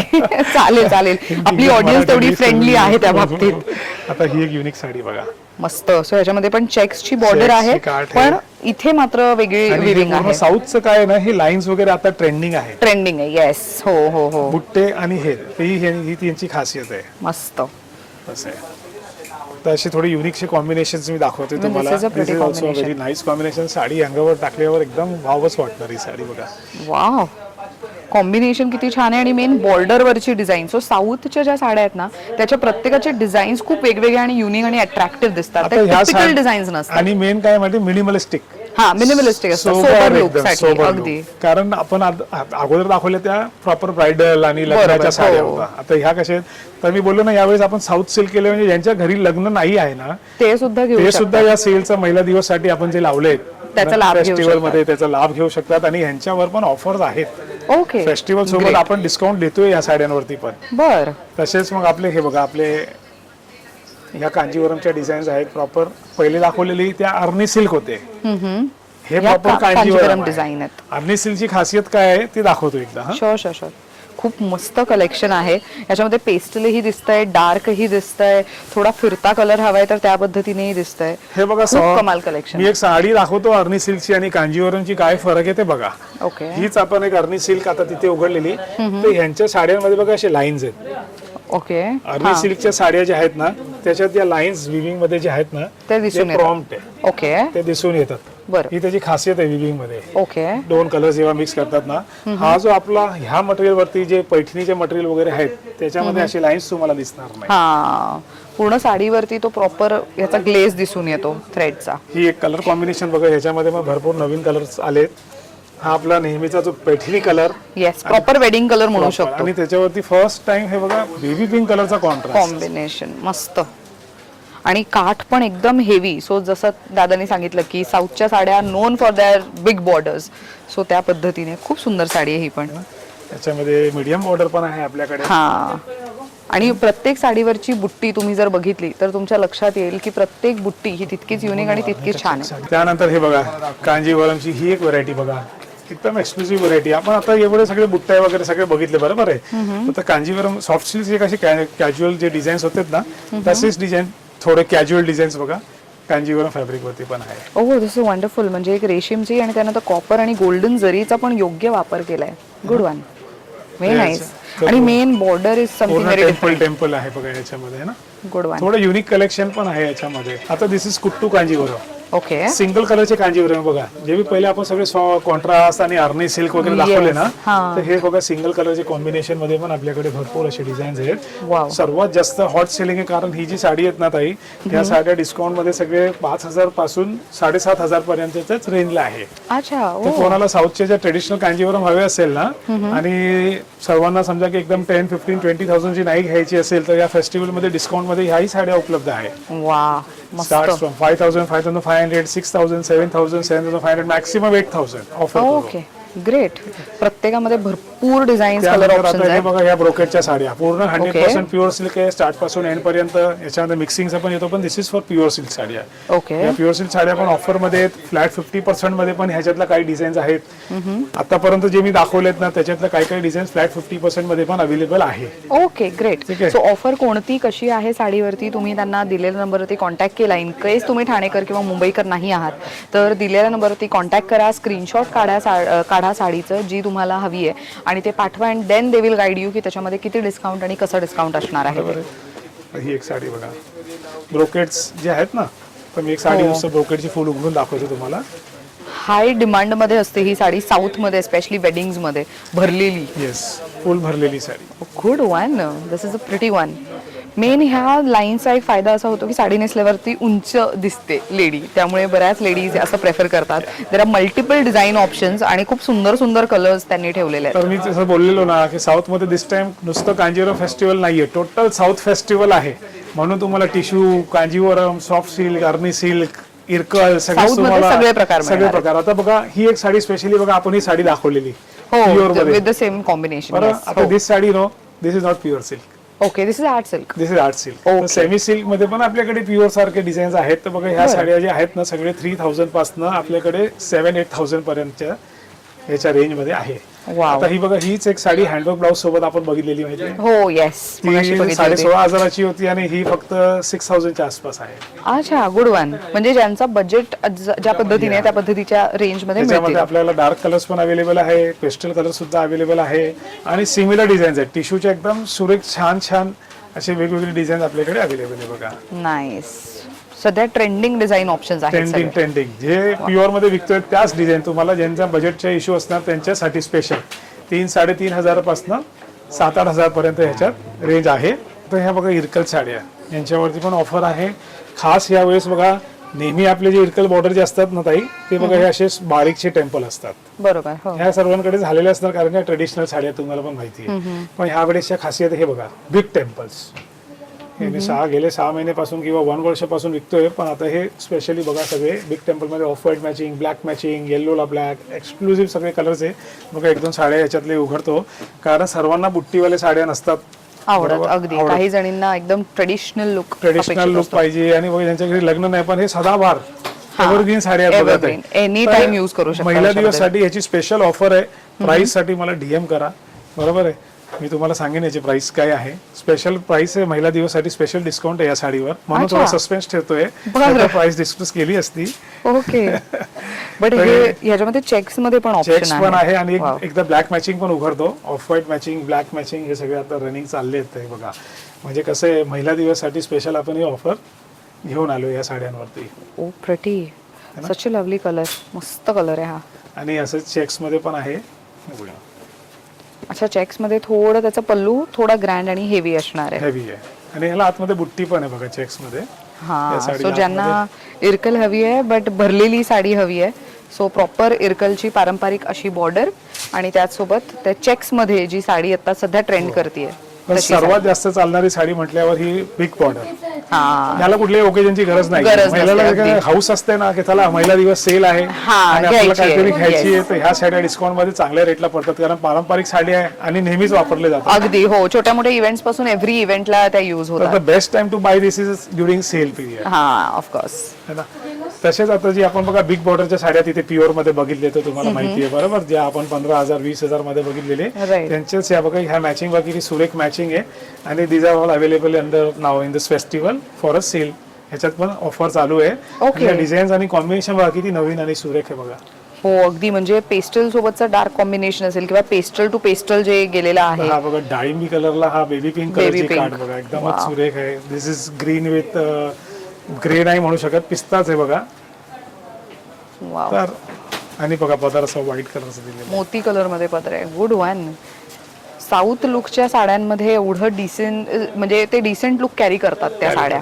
चालेल चालेल. आपली ऑडियन्स तेवढी फ्रेंडली आहे त्या बाबतीत. आता ही एक युनिक साडी बघा, मस्त. सो ह्याच्यामध्ये पण चेक्सची बॉर्डर आहे, पण इथे मात्र वेगळी विविंग आहे. साऊथचं काय आहे ना, हे लाईन्स वगैरे आता ट्रेंडिंग आहे. ट्रेंडिंग आहे. येस. हो हो हो. बुट्टे आणि हे ही त्यांची खासियत आहे. मस्त. असं आहे. तर अशी थोडी युनिकशी कॉम्बिनेशन्स मी दाखवते तुम्हाला. This is also very nice combination. Sari अंगावर टाकल्यावर एकदम वावच वाटणार ही साडी बघा. वाव. कॉम्बिनेशन किती छान आहे. आणि मेन बॉर्डरवरची डिझाईन. सो साऊथच्या ज्या साड्या आहेत ना, त्याच्या प्रत्येकाचे डिझाईन्स खूप वेगवेगळे आणि युनिक आणि अट्रॅक्टिव्ह दिसतात. टिपिकल डिझाईन्स नसतात. आणि मेन काय म्हणजे मिनिमलिस्टिक. हा, मिनिमलिस्टिक असतात. सोबर लुक साठी. अगदी. कारण आपण अगोदर दाखवल्या त्या प्रॉपर ब्राइडल आणि लग्नाच्या साड्या होत्या. आता ह्या कशा आहेत, तर मी बोललो ना यावेळेस आपण साऊथ सिल्क केले, म्हणजे ज्यांच्या घरी लग्न नाही आहे ना, ते सुद्धा घेऊ ते सुद्धा या सेलचा महिला दिवस साठी आपण जे लावले त्याचा लाभ घेऊ फेस्टिवल मध्ये त्याचा लाभ घेऊ शकतात. आणि ह्यांच्यावर पण ऑफर्स आहेत. ओके. फेस्टिवल सोबत आपण डिस्काउंट देतोय या साड्यांवरती पण. बर. तसेच मग आपले हे बघा, आपले ह्या कांजीवरमच्या डिझाईन्स आहेत. प्रॉपर पहिले दाखवलेली त्या अर्नी सिल्क होते. हे प्रॉपर कांजीवरम डिझाईन आहेत. अर्नी सिल्कची खासियत काय आहे ते दाखवतो एकदा. Sure sure sure. खूप मस्त कलेक्शन आहे. याच्यामध्ये पेस्टलही दिसतंय, डार्कही दिसतंय, थोडा फिरता कलर हवाय तर त्या पद्धतीनेही दिसतंय. हे बघा, कमाल कलेक्शन. मी एक साडी दाखवतो अर्नी सिल्कची आणि कांजीवरमची काय फरक आहे ते बघा. ओके. हीच आपण एक अर्नी सिल्क आता तिथे उघडलेली, तर ह्यांच्या साड्यांमध्ये बघा असे लाईन्स आहेत. ओके. अर्नी सिल्कच्या साड्या ज्या आहेत ना, त्याच्यात या लाईन्स विविंग मध्ये जे आहेत ना, ते दिसून येतात. प्रॉम्प्ट आहे. ओके. ते दिसून येतात. बरं. ही त्याची खासियत आहे विविंग मध्ये. ओके. दोन कलर जेव्हा मिक्स करतात ना, हा जो आपला ह्या मटेरियल वरती जे पैठणीचे मटेरियल वगैरे आहेत त्याच्यामध्ये असे लाईन्स तुम्हाला दिसणार नाही. हा, पूर्ण साडीवरती तो प्रॉपर याचा ग्लेज दिसून येतो थ्रेडचा. ही एक कलर कॉम्बिनेशन बघा, ह्याच्यामध्ये मग भरपूर नवीन कलर्स आलेत. हा आपला नेहमीचा जो Paithani colour. Yes, proper wedding colour म्हणू शकतो. आणि त्याच्यावरती फर्स्ट टाइम हे बघा बेबी पिंक कलरचा कॉन्ट्रास्ट कॉम्बिनेशन. मस्त. आणि काठ पण एकदम हेवी. सो जसं दादानी सांगितलं की साऊथच्या साड्या non for their big borders, so त्या पद्धतीने खूप सुंदर साडी आहे ही पण. त्याच्यामध्ये मीडियम बॉर्डर पण आहे आपल्याकडे. हा. आणि प्रत्येक साडीवरची बुट्टी तुम्ही जर बघितली तर तुमच्या लक्षात येईल की प्रत्येक बुट्टी ही तितकीच युनिक आणि तितकीच छान आहे. त्यानंतर हे बघा, कांजीवरमची ही एक व्हरायटी बघा, एकदम एक्सक्लुसिव्ह व्हरायटी. आपण आता एवढे सगळे बुट्टे वगैरे सगळे बघितले, बरोबर आहे. तर कांजीवरम सॉफ्ट सिल्क जे कसे कॅज्युअल जे डिझाईन्स होते ना, तसेच डिझाईन थोडे कॅज्युअल डिझाईन्स बघा कांजीवरम फॅब्रिक वरती पण आहे. ओह, दिस इज वंडरफुल. म्हणजे एक रेशीमची आणि त्यानंतर कॉपर आणि गोल्डन जरीचा पण योग्य वापर केलाय. Good one. Very nice. आणि main border is something very different. Temple आहे बघा याच्यामध्ये ना. Good one. थोडं युनिक कलेक्शन पण आहे याच्यामध्ये. आता this is kuttu Kanjivaram. Okay. Single कलरचे कांजीवरम बघा, जे मी पहिले आपण सगळे कॉन्ट्रास्ट आणि अर्नी सिल्क वगैरे दाखवले ना, तर हे बघा सिंगल कलरचे कॉम्बिनेशन मध्ये पण आपल्याकडे भरपूर असे डिझाईन्स आहेत. सर्वात जास्त हॉट सेलिंग आहे, कारण ही जी साडी आहेत ना ताई, ह्या साड्या डिस्काउंट मध्ये सगळे 5,000 पासून 7,500 पर्यंतच्याच रेंजला आहे. अच्छा. तर कोणाला साऊथचे जे ट्रेडिशनल कांजीवरम हवे असेल ना, आणि सर्वांना समजा की एकदम 10, 15, 20,000 ची नाही घ्यायची असेल, तर या फेस्टिवल मध्ये डिस्काउंट मध्ये ह्याही साड्या उपलब्ध आहे. वा. Starts from 5,000, 5,500, 6,000, 7,000, 7,500, maximum 8,000 offer. Okay great. प्रत्येकामध्ये भरपूर डिझाईन्स कलर त्यानंतर ऑप्शन्स आता हे आहेत. बघा ह्या ब्रोकेटच्या साड्या पूर्ण 100% प्युअर सिल्क आहे, स्टार्ट पासून एंड पर्यंत. याच्यामध्ये मिक्सिंगचा पण येतो, पण this is for pure silk sari आहे. ओके या प्युअर सिल्क साड्या पण ऑफर मध्ये आहेत, फ्लॅट 50% मध्ये. पण ह्याच्यातल्या काही डिझाईन्स आहेत आतापर्यंत जे मी दाखवलेत ना, त्याच्यातल्या काही काही डिझाईन्स फ्लॅट 50% मध्ये पण अवेलेबल आहे. Okay great. ठीक आहे. सो ऑफर कोणती कशी आहे साडीवरती, तुम्ही त्यांना दिलेल्या नंबरवरती कॉन्टॅक्ट केला. इन केस तुम्ही ठाणेकर किंवा मुंबईकर नाही आहात तर दिलेल्या नंबरवरती कॉन्टॅक्ट करा, स्क्रीनशॉट काढा साडीचं जी तुम्हाला हवी आहे आणि ते पाठवा. And then they will guide you की त्याच्यामध्ये किती डिस्काउंट आणि कसं डिस्काउंट असणार आहे. बरोबर आहे. ही एक साडी बघा, ब्रोकेट्स जे आहेत ना, तर मी एक साडी नुसतं ब्रोकेटची फुल उघडून दाखवतो तुम्हाला. हाय डिमांड मध्ये असते ही साडी साऊथ मध्ये, स्पेशली वेडिंग्स मध्ये भरलेली. येस, फुल भरलेली sari. Good one. This is a pretty one. Main ह्या लाईनचा एक फायदा असा होतो की साडी नेसल्यावरती उंच दिसते लेडी, त्यामुळे बऱ्याच लेडीज असं प्रेफर करतात. There are multiple design options आणि खूप सुंदर सुंदर कलर्स त्यांनी ठेवलेले आहेत. तर मी जसं बोललेलो ना की साऊथ मध्ये दिस टाइम नुसतं कांजीवरम फेस्टिवल नाहीये, टोटल साऊथ फेस्टिवल आहे. म्हणून तुम्हाला tissue, Kanjivaram, soft silk, Arni silk, Irkal South मध्ये सगळे प्रकार सगळे मिळणार प्रकार. आता बघा ही एक साडी स्पेशली बघा, आपण ही साडी दाखवलेली प्युअर हो, मध्ये. With the same combination. बरं, आता this sari no, this is not pure silk, okay this is art silk. This is art silk. Semi silk मध्ये पण आपल्याकडे प्युअर सारखे डिझाईन्स आहेत. तर बघा ह्या साड्या ज्या आहेत ना, सगळे 3,000 पासून आपल्याकडे 7,000-8,000 पर्यंतच्या याच्या रेंज मध्ये आहे. वाव. आता ही बघा, हीच एक साडी हँडवर्क ब्लाउज सोबत आपण बघितलेली माहिती आहे. हो येस, ती 16,500ची होती आणि ही फक्त 6,000च्या आसपास आहे. अच्छा गुड वन. म्हणजे ज्यांचा बजेट ज्या पद्धतीने आहे त्या पद्धतीच्या रेंज मध्ये त्याच्यामध्ये मिळतील. आपल्याला डार्क कलर्स पण अवेलेबल आहे, पेस्टल कलर सुद्धा अवेलेबल आहे आणि सिमिलर डिझाईन्स आहेत. टिश्यूच्या एकदम सुरेख छान छान असे वेगवेगळे डिझाईन आपल्याकडे अवेलेबल आहे बघा. नाईस. सध्या ट्रेंडिंग डिझाईन ऑप्शन्स आहेत ट्रेंडिंग ट्रेंडिंग जे प्युअर मध्ये विकतोय त्याच डिझाईन तुम्हाला ज्यांचा बजेटचा इश्यू असणार त्यांच्यासाठी स्पेशल 3,000-3,500 पासून 7,000-8,000 पर्यंत ह्याच्यात रेंज आहे. तर ह्या बघा इरकल साड्या, यांच्यावरती पण ऑफर आहे खास यावेळेस. बघा नेहमी आपले जे इरकल बॉर्डर जे असतात ना ताई, ते बघा हे असे बारीकचे टेम्पल असतात. बरोबर. हो ह्या सर्वांकडे झालेले असणार कारण या ट्रेडिशनल साड्या तुम्हाला पण माहिती आहे. पण ह्या वेळेसच्या खासियत हे बघा, बिग टेम्पल्स. हे मी गेले 6 महिन्यापासून किंवा 1 वर्षापासून विकतोय, पण आता हे स्पेशली बघा सगळे बिग टेम्पल मध्ये off white matching, black matching, येल्लोला ब्लॅक, एक्सक्लुझिव्ह सगळे कलर्स आहे. बघा 1-2 साड्या याच्यातले उघडतो कारण सर्वांना बुट्टीवाले साड्या नसतात आवडत. अगदी काही जणींना एकदम ट्रेडिशनल लुक पाहिजे आणि बघा ज्यांच्या घरी लग्न नाही पण हे सदाबहार एव्हरग्रीन साड्या आहेत बघा ताई. एनी टाइम यूज करू शकता. महिला दिवस साठी याची स्पेशल ऑफर आहे. प्राइस साठी मला डीएम करा, बरोबर आहे. मी तुम्हाला सांगेन याची प्राइस काय आहे. स्पेशल प्राइस आहे महिला दिवस साठी, स्पेशल डिस्काउंट आहे या साडीवर, म्हणून थोडा सस्पेन्स ठेवतोय. प्राइस डिस्कस केली असती. ओके. बट हे ह्याच्यामध्ये चेक्स मध्ये पण चेक्स ऑप्शन पण आहे आणि एकदा ब्लॅक मॅचिंग पण उघडतो. Of white matching, black matching हे सगळे आता रनिंग चालले आहेत बघा. म्हणजे कसं आहे, महिला दिवस साठी स्पेशल आपण ही ऑफर घेऊन आलो या साड्यांवरती. Oh pretty, such a lovely colour. मस्त कलर आहे हा. आणि असंच चेक्स मध्ये पण आहे. अच्छा, चेक्स मध्ये थोडं त्याचा पल्लू थोडा ग्रँड आणि हेवी असणार आहे. हेवी आहे आणि ह्याला आतमध्ये बुट्टी पण आहे बघा चेक्स मध्ये. हा, सो ज्यांना इरकल हवी आहे बट भरलेली साडी हवी आहे, सो प्रॉपर इरकलची पारंपरिक अशी बॉर्डर आणि त्याचसोबत त्या चेक्स मध्ये जी साडी आता सध्या ट्रेंड करते. सर्वात जास्त चालणारी साडी म्हटल्यावर ही बिग बॉर्डर. हा, याला कुठल्याही ओकेजनची गरज नाही. महिलाला हाऊस असते ना की चला महिला दिवस सेल आहे आणि आपल्याला काहीतरी घ्यायची आहे, तर ह्या साड्या डिस्काउंट मध्ये चांगल्या रेटला पडतात कारण पारंपरिक साडी आहे आणि नेहमीच वापरले जातात. अगदी हो, छोट्या मोठ्या इव्हेंट्स पासून एव्हरी इव्हेंटला त्या युज होतात. The best time to buy this is during sale period. हा, ऑफकोर्स. है ना. तसेच आता जी आपण बघा बिग बॉर्डरच्या साड्या तिथे प्युअर मध्ये बघितले तर तुम्हाला माहिती आहे बरोबर, ज्या आपण 15,000-20,000 मध्ये बघितलेले त्यांच्याच या बघा ह्या मॅचिंग बाकी सुरेख मॅचिंग आहे आणि these are all available under now in this festival for a sale. ह्याच्यात पण ऑफर चालू आहे. डिझाईन्स आणि कॉम्बिनेशन बघा किती नवीन आणि सुरेख आहे बघा. हो अगदी, म्हणजे पेस्टल सोबतचा डार्क कॉम्बिनेशन असेल किंवा पेस्टल टू पेस्टल जे गेलेला आहे. हा बघा डाळिंबी कलरला हा बेबी पिंक कलरची कार्ड बघा, एकदमच सुरेख आहे. This is green with grey नाही म्हणू शकत, पिस्ताच आहे बघा. तर आणि बघा पदर असं व्हाईट कलरचं दिलेलं, मोती कलर मध्ये पदर आहे. Good one. साऊथ लुकच्या साड्यांमध्ये एवढं डिसेंट, म्हणजे ते डिसेंट लुक कॅरी करतात त्या साड्या.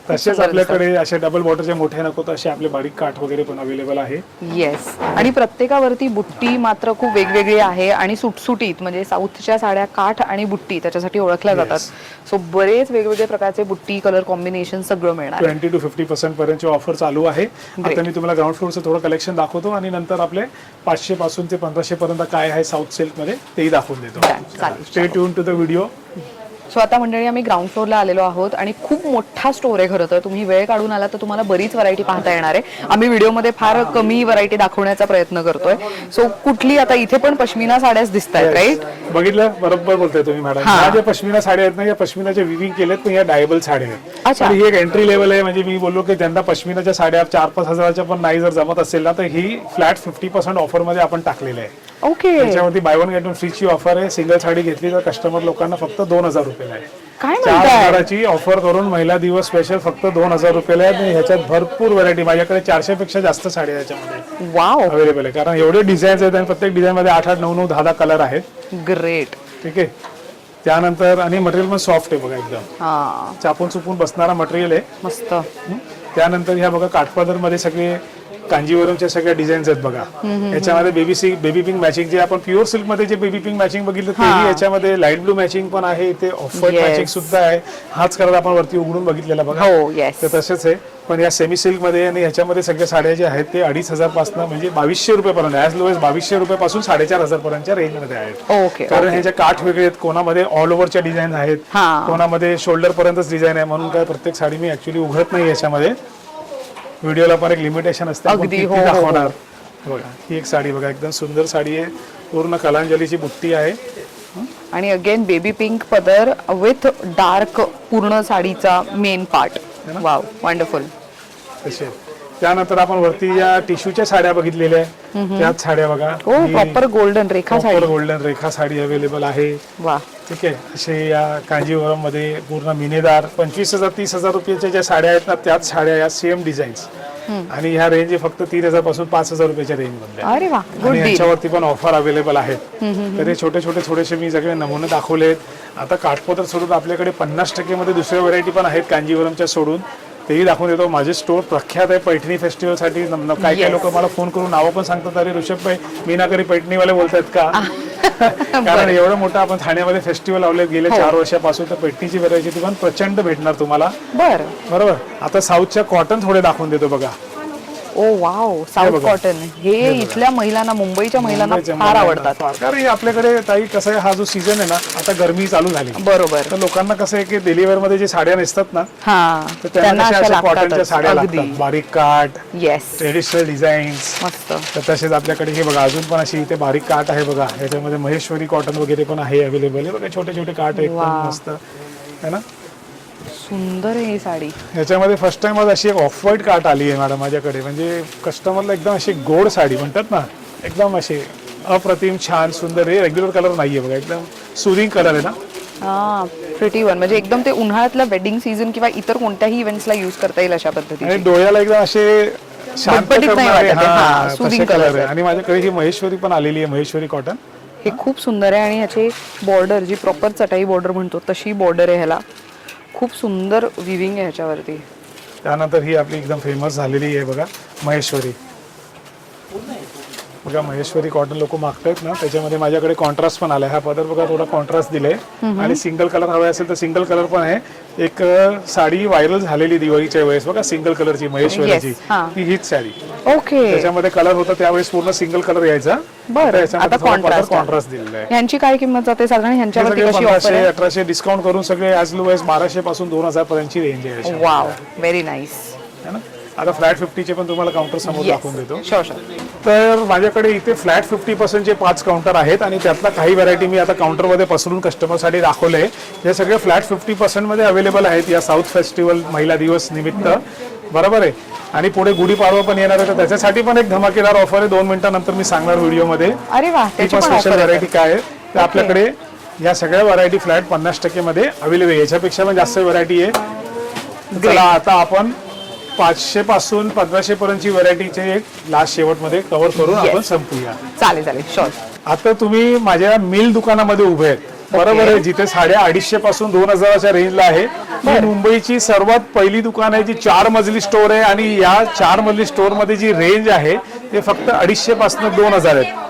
तसेच आपल्याकडे असे डबल बॉर्डरचे मोठे नको तर असे आपले बारीक काठ वगैरे पण अवेलेबल आहे. येस, आणि प्रत्येकावरती बुट्टी मात्र खूप वेगवेगळी आहे आणि सुटसुटीत, म्हणजे साऊथच्या साड्या काठ आणि बुट्टी त्याच्यासाठी ओळखल्या जातात. सो बरेच वेगवेगळे प्रकारचे बुट्टी, कलर कॉम्बिनेशन सगळं मिळणार. 20 to 50% पर्यंतची ऑफर चालू आहे. आता मी तुम्हाला ग्राउंड फ्लोअरचं थोडं कलेक्शन दाखवतो आणि नंतर आपले 500 पासून ते 1500 पर्यंत काय आहे साऊथ सिल्क मध्ये तेही दाखवून देतो. Stay tune to the video. So आता मंडळी आम्ही ग्राउंड फ्लोअरला आलेलो आहोत आणि खूप मोठा स्टोर आहे. खरं तर तुम्ही वेळ काढून आला तर तुम्हाला बरीच व्हरायटी पाहता येणार आहे. आम्ही व्हिडिओमध्ये फार कमी व्हरायटी दाखवण्याचा प्रयत्न करतोय. सो कुठली, आता इथे पण पश्मिना साड्याच दिसत आहेत, राईट? बघितलं, बरोबर बोलताय तुम्ही मॅडम. ह्या ज्या पश्मिना साड्या आहेत ना, या पश्मिनाच्या विविंग केलेत पण या डायबल साड्या आहेत. आणि ही एक एंट्री लेवल आहे. म्हणजे मी बोललो की त्यांना पश्मिनाच्या साड्या 4-5 हजाराच्या पण नाही जर जमत असेल ना, तर ही फ्लॅट 50% ऑफर मध्ये आपण टाकलेले आहे. ओके, त्याच्यावरती बाय वन गेट वन फ्रीची ऑफर आहे. सिंगल साडी घेतली तर कस्टमर लोकांना फक्त 2000 रुपयाला आहे. काय 4000ची ऑफर करून महिला दिवस स्पेशल फक्त 2000 रुपयाला आहे. आणि ह्याच्यात भरपूर व्हरायटी, माझ्याकडे 400 पेक्षा जास्त साड्या याच्यामध्ये वाव, अवेलेबल आहे. कारण एवढे डिझाईन्स आहेत आणि प्रत्येक डिझाईन मध्ये 8-8, 9-9, 10-10 कलर आहेत. ग्रेट. ठीक आहे. त्यानंतर आणि मटेरियल पण सॉफ्ट आहे बघा, एकदम हा, चापून चुपून बसणारा मटेरियल आहे. मस्त. त्यानंतर ह्या बघा काठपदर मध्ये सगळे कांजीवरमच्या सगळ्या डिझाईन्स आहेत बघा. याच्यामध्ये बेबी पिंक मॅचिंग, जे आपण प्युअर सिल्क मध्ये जे बेबी पिंक मॅचिंग बघितलं तेही याच्यामध्ये लाईट ब्लू मॅचिंग पण आहे. इथे ऑफ व्हाईट मॅचिंग सुद्धा आहे. हाच कलर आपण वरती उघडून बघितलेला बघा. हो, येस. तर तसेच आहे. पण या सेमी सिल्क मध्ये आणि ह्याच्यामध्ये सगळ्या साड्या ज्या आहेत ते 2500 पासून म्हणजे 2200 रुपयापर्यंत, ॲज लो एज 2200 रुपयापासून 4500 पर्यंतच्या रेंज मध्ये आहेत. ओके, कारण ह्याच्या काठ वेगळे आहेत. कोणामध्ये ऑल ओव्हरच्या डिझाईन आहेत, कोणामध्ये शोल्डर पर्यंतच डिझाईन आहे. म्हणून काय प्रत्येक साडी मी ऍक्च्युली उघडत नाही याच्यामध्ये. व्हिडिओला पण एक लिमिटेशन असते. अगदी, हो, दाखवणार. बघा ही एक साडी बघा, एकदम सुंदर साडी आहे. पूर्ण कलांजलीची बुट्टी आहे आणि अगेन बेबी पिंक पदर विथ डार्क पूर्ण साडीचा मेन पार्ट. Wow, wonderful. तसे त्यानंतर आपण वरती या टिश्यूच्या साड्या बघितलेल्या आहेत. त्याच साड्या बघा, हो, प्रॉपर गोल्डन रेखा साडी. गोल्डन रेखा साडी अवेलेबल आहे. वा, ठीक आहे. असे या कांजीवरम मध्ये पूर्ण मिनेदार 25,000-30,000 रुपयाच्या ज्या साड्या आहेत ना, त्याच साड्या या सेम डिझाईन्स. आणि ह्या रेंज फक्त 3000 पासून 5000 रुपयाच्या रेंज मधल्या. अरे वा, आणि याच्यावरती पण ऑफर अवेलेबल आहेत. तर हे छोटे छोटे थोडेसे मी सगळे नमुने दाखवलेत. आता काठपदर सोडून आपल्याकडे 50% मध्ये दुसऱ्या व्हरायटी पण आहेत कांजीवरमच्या सोडून, तेही दाखवून देतो. माझे स्टोर प्रख्यात आहे पैठणी फेस्टिवल साठी. काही काही लोक मला फोन करून नावं पण सांगतात, अरे ऋषभ भाई मीनाकरी पैठणीवाले बोलतायत का? कारण एवढं मोठं आपण ठाण्यामध्ये फेस्टिवल लावले गेले 4 वर्षापासून. तर पैठणीची व्हरायटी पण प्रचंड भेटणार तुम्हाला. बरोबर. आता साऊथच्या कॉटन थोडे दाखवून देतो बघा. ओ वाव, साऊथ कॉटन. हे इथल्या महिलांना, मुंबईच्या महिलांना फार आवडतात. कारण आपल्याकडे ताई कसं आहे, हा जो सीझन आहे ना, आता गरमी चालू झाली. बरोबर. तर लोकांना कसं आहे की डेली वेअर मध्ये जे साड्या नेसतात ना, तर त्यांना अशा कॉटनच्या साड्या लागतात. बारीक काठ, येस, ट्रेडिशनल डिझाईन्स. मस्त. तर तसेच आपल्याकडे हे बघा, अजून पण अशी इथे बारीक काठ आहे बघा. याच्यामध्ये महेश्वरी कॉटन वगैरे पण आहे अवेलेबल. आहे बघा, छोटे छोटे काठ आहे, एकदम मस्त आहे ना. सुंदर आहे ही साडी. ह्याच्यामध्ये फर्स्ट टाइम आज अशी एक ऑफ व्हाईट काठ आली आहे मॅडम माझ्याकडे. म्हणजे कस्टमरला एकदम अशी गोड साडी म्हणतात ना, एकदम अशी अप्रतिम छान सुंदर. हे रेग्युलर कलर नाहीये बघा, एकदम सुरिंग कलर आहे ना. हा, प्रिटी वन. म्हणजे एकदम ते उन्हाळ्यातल्या वेडिंग सीझन किंवा इतर कोणत्याही इव्हेंट्सला यूज करता येईल अशा पद्धतीने. आणि डोळ्याला एकदम असे शांत करणारे सुरिंग कलर आहे. आणि माझ्याकडे ही महेश्वरी पण आलेली आहे, महेश्वरी कॉटन. हे खूप सुंदर आहे. आणि ह्याचे बॉर्डर, जी प्रॉपर चटाई बॉर्डर म्हणतो तशी बॉर्डर आहे ह्याला. खूप सुंदर विविंग आहे ह्याच्यावरती. त्यानंतर ही आपली एकदम फेमस झालेली आहे बघा, महेश्वरी. बघा महेश्वरी कॉटन लोक मागतायत ना, त्याच्यामध्ये माझ्याकडे कॉन्ट्रास्ट पण आलाय. हा पदर बघा थोडा कॉन्ट्रास्ट दिलाय. आणि सिंगल कलर हवा असेल तर सिंगल कलर पण आहे. एक साडी व्हायरल झालेली दिवाळीच्या वेळेस बघा, सिंगल कलरची महेश्वरीची. हीच साडी. ओके. त्याच्यामध्ये कलर होता त्यावेळेस पूर्ण सिंगल कलर यायचा. बरं, आता कॉन्ट्रास्ट दिलेला आहे. यांची काय किंमत जाते साधारण? ह्यांच्यावरती कशी ऑफर आहे? 1800 डिस्काउंट करून सगळे ॲज लो एज 1200 पासून 2000 पर्यंतची रेंज आहे. Wow, very nice. है ना. आता फ्लॅट 50 पण तुम्हाला काउंटर समोर दाखवून देतो. शुअर. तर माझ्याकडे इथे फ्लॅट 50% चे 5 काउंटर आहेत आणि त्यातला काही व्हरायटी मी आता काउंटरमध्ये पसरून कस्टमरसाठी दाखवले. हे सगळे फ्लॅट 50% मध्ये अवेलेबल आहेत या साऊथ फेस्टिवल महिला दिवस निमित्त. बरोबर आहे. आणि पुढे गुढीपाडवा पण येणार आहे, तर त्याच्यासाठी पण एक धमाकेदार ऑफर आहे. 2 मिनिटांनंतर मी सांगणार व्हिडिओमध्ये. अरे वा, त्याची पण स्पेशल व्हरायटी काय आहे. तर आपल्याकडे या सगळ्या व्हरायटी फ्लॅट 50% मध्ये अवेलेबल आहे. याच्यापेक्षा पण जास्त व्हरायटी आहे. चला आता आपण 500 पासून 1500 पर्यंतची व्हरायटीचे एक लास्ट शेवटमध्ये कव्हर करून आपण संपूया. चालेल चालेल, शुअर. आता तुम्ही माझ्या मिल दुकानामध्ये उभे आहेत. बरोबर आहे. जिथे साड्या 250 पासून 2000च्या रेंजला आहे. ही मुंबईची सर्वात पहिली दुकान आहे जी 4 मजली स्टोर आहे आणि या 4 मजली स्टोर मध्ये जी रेंज आहे ते फक्त 250 पासून 2000 आहेत.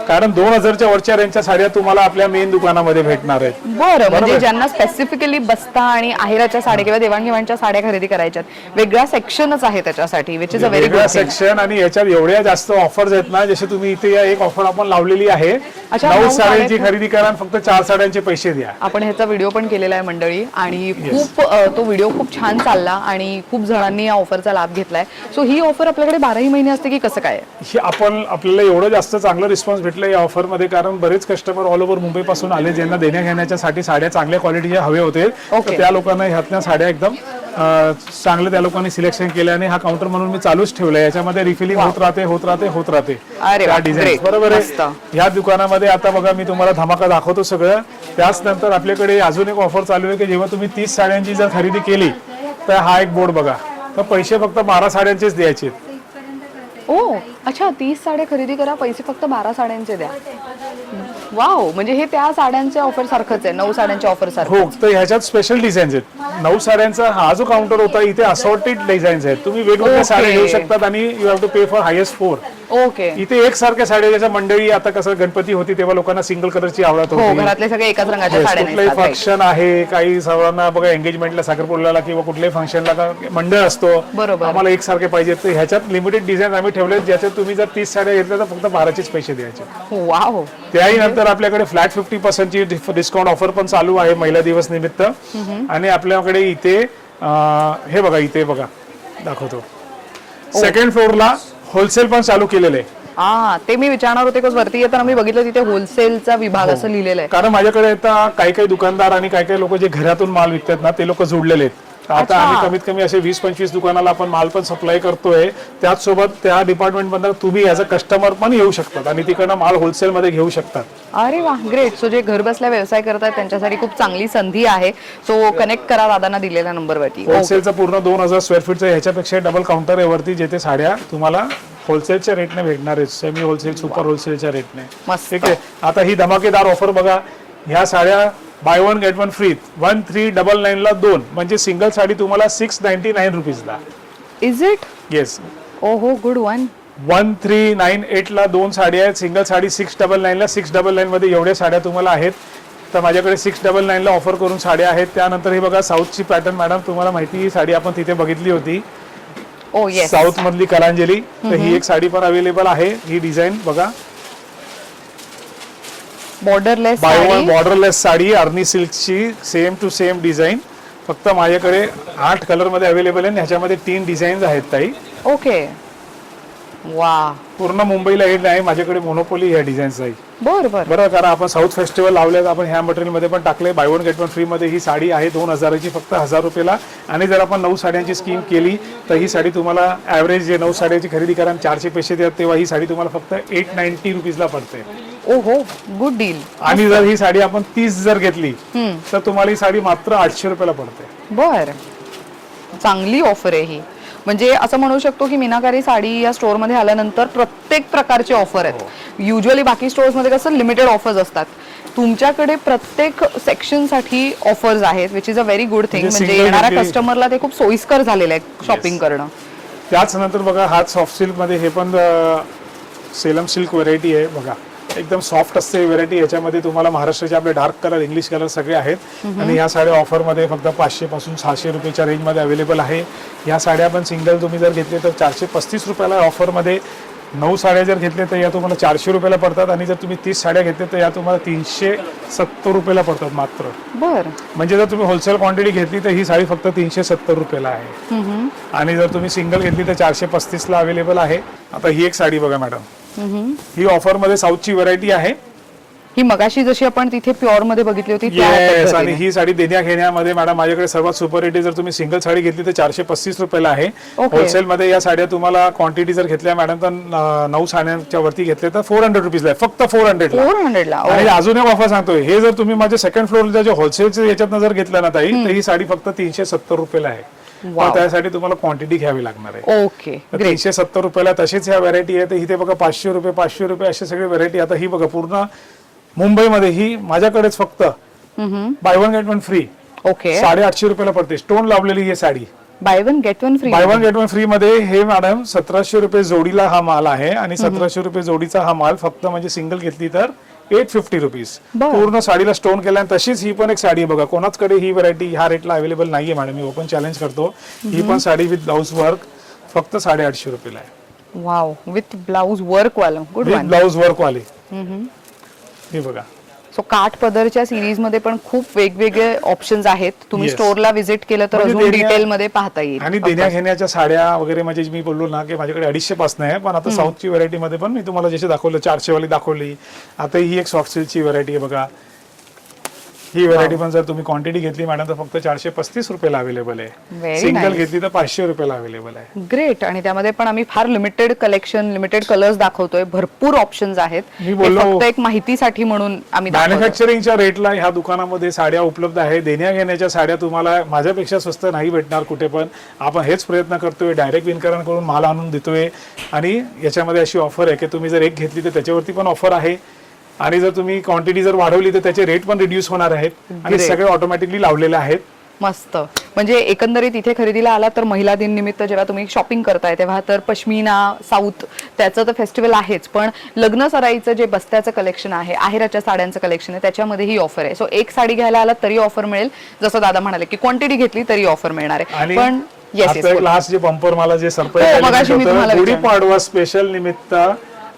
कारण 2000च्या वरच्या रेंजच्या साड्या तुम्हाला आपल्या मेन दुकानामध्ये भेटणार आहेत. बरं, म्हणजे ज्यांना स्पेसिफिकली बस्ता आणि आहेराच्या साड्या किंवा देवाणघेवाणच्या साड्या खरेदी करायच्यात वेगळा सेक्शनच आहे त्याच्यासाठी, which is a very good section. आणि याच्यात एवढ्या जास्त ऑफर्स आहेत ना, जसे तुम्ही इथे या एक ऑफर आपण लावलेली आहे 9 साड्यांची खरेदी करा आणि फक्त 4 साड्यांचे पैसे द्या. आपण ह्याचा व्हिडिओ पण केलेला आहे मंडळी आणि खूप तो व्हिडिओ खूप छान चालला आणि खूप जणांनी या ऑफरचा लाभ घेतलाय. सो ही ऑफर आपल्याकडे 12ही महिने असते की कसं काय? ही आपल्याला एवढं जास्त चांगलं रिस्पॉन्स भेटलं या ऑफर मध्ये, कारण बरेच कस्टमर ऑल ओव्हर मुंबई पासून आले ज्यांना देण्या घेण्याच्यासाठी साड्या चांगल्या क्वालिटीच्या हवे होते. तर त्या लोकांना ह्यातल्या साड्या एकदम चांगले त्या लोकांनी सिलेक्शन केले आणि हा काउंटर म्हणून मी चालूच ठेवलाय. याच्यामध्ये रिफिलिंग होत राहते त्या डिझाईन. बरोबर आहे. या दुकानामध्ये आता बघा मी तुम्हाला धमाका दाखवतो सगळं. त्याच नंतर आपल्याकडे अजून एक ऑफर चालू आहे की जेव्हा तुम्ही 30 साड्यांची जर खरेदी केली तर हा एक बोर्ड बघा, तर पैसे फक्त 12 साड्यांचेच द्यायचे. ओ अच्छा, 30 साड्या खरेदी करा, पैसे फक्त 12 साड्यांचे द्या. वाव, म्हणजे हे त्या साड्यांच्या ऑफर सारखंच आहे, 9 साड्यांच्या ऑफर सारखं. हो, तर ह्याच्यात स्पेशल डिझाईन्स आहेत. 9 साड्यांचा हा जो काउंटर होता इथे असॉर्टेड डिझाईन्स आहेत. तुम्ही वेगवेगळ्या साड्या घेऊ शकतात आणि you have to pay for highest 4. Okay. इथे एकसारख्या साड्या, ज्याच्या मंडळी आता कसं गणपती होती तेव्हा लोकांना सिंगल कलरची आवडत हो, होती. घरातले सगळे एकाच रंगाच्या साड्या कुठलंही नेसतात. फंक्शन आहे, काही सर्वांना बघा एंगेजमेंटला, साखरपुड्याला किंवा कुठल्याही फंक्शनला मंडळ असतो, बरोबर. आम्हाला एकसारखे पाहिजे. तर ह्याच्यात लिमिटेड डिझाईन आम्ही ठेवले ज्याच्यात तुम्ही जर 30 साड्या घेतल्या तर फक्त 12चेच पैसे द्यायचे. वाव. त्याही नंतर आपल्याकडे फ्लॅट 50% ची डिस्काउंट ऑफर पण चालू आहे महिला दिवस निमित्त. आणि आपल्याकडे इथे हे बघा, इथे बघा दाखवतो, सेकंड फ्लोअरला होलसेल पण चालू केलेलं आहे. ते मी विचारणार होते, because वरती येताना मी बघितलं तिथे होलसेलचा विभाग असं लिहिलेलं आहे. कारण माझ्याकडे आता काही काही दुकानदार आणि काही काही लोक जे घरातून माल विकतात ना ते लोक जोडलेले आहेत. आता आम्ही कमीत कमी असे 20-25 दुकानाला आपण माल पण सप्लाय करतोय. त्याचसोबत त्या डिपार्टमेंट मध्ये तुम्ही ऍज अ कस्टमर पण येऊ शकतात आणि तिकडनं माल होलसेल मध्ये घेऊ शकतात. अरे वा, ग्रेट. सो जे घर बसल्या व्यवसाय करतात त्यांच्यासाठी खूप चांगली संधी आहे. सो कनेक्ट करा दादांना दिलेल्या नंबरवरती. होलसेलचा पूर्ण 2000 स्क्वेअर फीटचा ह्याच्यापेक्षा डबल काउंटर आहे वरती, जिथे साड्या तुम्हाला होलसेलच्या रेटने भेटणार आहेत, सेमी होलसेल, सुपर होलसेलच्या रेटने. ठीक आहे. आता ही धमाकेदार ऑफर बघा, ह्या साड्या बाय 1 गेट 1 फ्री 1399 ला 2, म्हणजे सिंगल साडी तुम्हाला 699 रुपीजला. Is it? येस. ओहो, गुड वन. 1398 ला 2 साड्या आहेत. सिंगल साडी 699 ला. 699 मध्ये एवढ्या साड्या तुम्हाला आहेत. तर माझ्याकडे 699 ला ऑफर करून साड्या आहेत. त्यानंतर हे बघा साऊथची पॅटर्न, मॅडम तुम्हाला माहिती ही साडी आपण तिथे बघितली होती, साऊथ मधली कलांजली. तर ही एक साडी पण अवेलेबल आहे. ही डिझाईन बघा, बॉर्डरलेस साडी, अर्नी सिल्कची, सेम टू सेम डिझाईन. फक्त माझ्याकडे 8 कलर मध्ये अवेलेबल आहे. ह्याच्यामध्ये 3 डिझाईन्स आहेत ताई. ओके. वा, पूर्ण मुंबईला एड आहे माझ्याकडे मोनोपोली ह्या डिझाईन्स आहे. बरोबर. कारण आपण साऊथ फेस्टिवल लावल्यात, आपण ह्या मटेरियल मध्ये पण टाकले. बाय 1 गेट 1 फ्री मध्ये ही साडी आहे 2000ची फक्त 1000 रुपयाला. आणि जर आपण 9 साड्यांची स्कीम केली तर ही साडी तुम्हाला ऍव्हरेज जे 9 साड्यांची खरेदी करा 4चे पैसे द्या तेव्हा ही साडी तुम्हाला फक्त 890 रुपीजला पडते. ओहो, गुड डील. आणि जर ही साडी आपण 30 जर घेतली तर तुम्हाला ही साडी मात्र 800 रुपयाला पडते. बर, चांगली ऑफर आहे ही. म्हणजे असं म्हणू शकतो की मीनाकारी साडी या स्टोअर मध्ये आल्यानंतर प्रत्येक प्रकारचे ऑफर आहेत. युजली बाकी स्टोअर्स मध्ये कसं लिमिटेड ऑफर्स असतात, तुमच्याकडे प्रत्येक सेक्शन साठी ऑफर्स आहेत, which is a very good thing. म्हणजे येणाऱ्या कस्टमरला ते खूप सोयीस्कर झालेलं आहे शॉपिंग करणं. त्याच नंतर बघा हा सॉफ्ट सिल्क मध्ये हे पण सेलम सिल्क व्हरायटी आहे बघा, एकदम सॉफ्ट असते व्हरायटी. याच्यामध्ये तुम्हाला महाराष्ट्राचे आपले डार्क कलर, इंग्लिश कलर सगळे आहेत. आणि ह्या साड्या ऑफर मध्ये फक्त 500 पासून 600 रुपयाच्या रेंज मध्ये अवेलेबल आहे. ह्या साड्या पण सिंगल तुम्ही जर घेतले तर 435 रुपयाला ऑफर मध्ये. 9 साड्या जर घेतल्या तर या तुम्हाला 400 रुपयाला पडतात. आणि जर तुम्ही 30 साड्या घेतल्या तर या तुम्हाला 370 रुपयाला पडतात मात्र. बर, म्हणजे जर तुम्ही होलसेल क्वांटिटी घेतली तर ही साडी फक्त 370 रुपयाला आहे. आणि जर तुम्ही सिंगल घेतली तर 435 ला अवेलेबल आहे. आता ही एक साडी बघा मॅडम, ही ऑफर मध्ये साऊथची व्हरायटी आहे. ही मगाशी जशी आपण तिथे प्युअर मध्ये बघितली होती त्या आणि पद्धतीने. ही साडी देण्या घेण्यामध्ये मॅडम माझ्याकडे सर्वात सुपर रेट आहे. जर तुम्ही सिंगल साडी घेतली तर 435 रुपयाला आहे. होलसेल मध्ये या साड्या तुम्हाला क्वांटिटी जर घेतल्या मॅडम तर 9 साड्यांच्या वरती घेतले तर 400 रुपीजला आहे, फक्त 400 ला. आणि अजून एक ऑफर सांगतोय, हे जर तुम्ही माझ्या सेकंड फ्लोअरच्या जे होलसेलच्या याच्यातनं जर घेतलं ना ताई तर ही साडी फक्त 370 रुपयाला आहे. त्यासाठी तुम्हाला क्वांटिटी घ्यावी लागणार आहे. ओके, 370 रुपयाला. तशीच ह्या व्हरायटी आहे. तर इथे बघा 500 रुपये 500 रुपये असे सगळे व्हरायटी. आता ही बघा पूर्ण मुंबईमध्ये ही माझ्याकडेच फक्त buy one get one free okay 850 रुपयाला पडते. स्टोन लावलेली ही sari buy one get one free. Buy one get one free मध्ये हे मॅडम 1700 रुपये जोडीला हा माल आहे आणि 1700 रुपये जोडीचा हा माल फक्त म्हणजे सिंगल घेतली तर 850 रुपीज. पूर्ण साडीला स्टोन केला. आणि तशीच ही पण एक साडी आहे बघा, कोणाचकडे ही व्हरायटी ह्या रेटला अवेलेबल नाहीये मॅडम. मी ओपन चॅलेंज करतो. ही पण साडी विथ ब्लाउज वर्क फक्त 850 रुपयाला आहे. वाव, विथ ब्लाउज वर्क वाला. Good with one. Blouse work वाले. हे बघा. सो काठ पदरच्या सिरीज मध्ये पण खूप वेगवेगळे ऑप्शन्स आहेत. तुम्ही Yes. स्टोअरला व्हिजिट केलं तर म्हणजे अजून देण्या- डिटेल मध्ये पाहता येईल. आणि देण्या घेण्याच्या साड्या वगैरे म्हणजे मी बोललो ना की माझ्याकडे 250 पासून आहे. पण आता साऊथची व्हरायटी मध्ये पण मी तुम्हाला जसे दाखवलं 400 वाली दाखवली. आता ही एक सॉफ्ट सिल्कची व्हरायटी आहे बघा. ही व्हरायटी पण जर तुम्ही क्वांटिटी घेतली मॅडम तर फक्त 435 रुपयाला अवेलेबल आहे. Very single nice. घेतली तर 500 रुपयाला अवेलेबल आहे. ग्रेट. आणि त्यामध्ये पण आम्ही फार लिमिटेड कलेक्शन, लिमिटेड कलर्स दाखवतोय. भरपूर ऑप्शन्स आहेत. मी हे बोललो- फक्त एक माहितीसाठी म्हणून आम्ही दाखवतोय. मॅन्युफॅक्चरिंगच्या रेटला ह्या दुकानामध्ये साड्या उपलब्ध आहे. देण्या घेण्याच्या साड्या तुम्हाला माझ्यापेक्षा स्वस्त नाही भेटणार कुठे पण. आपण हेच प्रयत्न करतोय, डायरेक्ट विणकरांकडून माल आणून देतोय. आणि याच्यामध्ये अशी ऑफर आहे की तुम्ही जर एक घेतली तर त्याच्यावरती पण ऑफर आहे. आणि जर तुम्ही क्वांटिटी जर वाढवली तर त्याचे रेट पण रिड्यूस होणार आहेत. आणि Great. सगळे ऑटोमॅटिकली लावलेले आहेत. मस्त. म्हणजे एकंदरीत इथे खरेदीला आला तर महिला दिन निमित्त जेव्हा तुम्ही शॉपिंग करताय तेव्हा तर पश्मिना साऊथ त्याचं तर फेस्टिवल आहेच, पण लग्न सराईचं जे बस्त्याचं कलेक्शन आहे, आहेराच्या साड्यांचं कलेक्शन आहे, त्याच्यामध्ये ही ऑफर आहे. सो एक साडी घ्यायला आला तरी ऑफर मिळेल. जसं दादा म्हणाले की क्वांटिटी घेतली तरी ऑफर मिळणार आहे. आणि पण येस आता एक लास्ट जे बंपर मला जे हो, सरप्राईज मगाशी मी तुम्हाला गुढीपाडवा स्पेशल निमित्त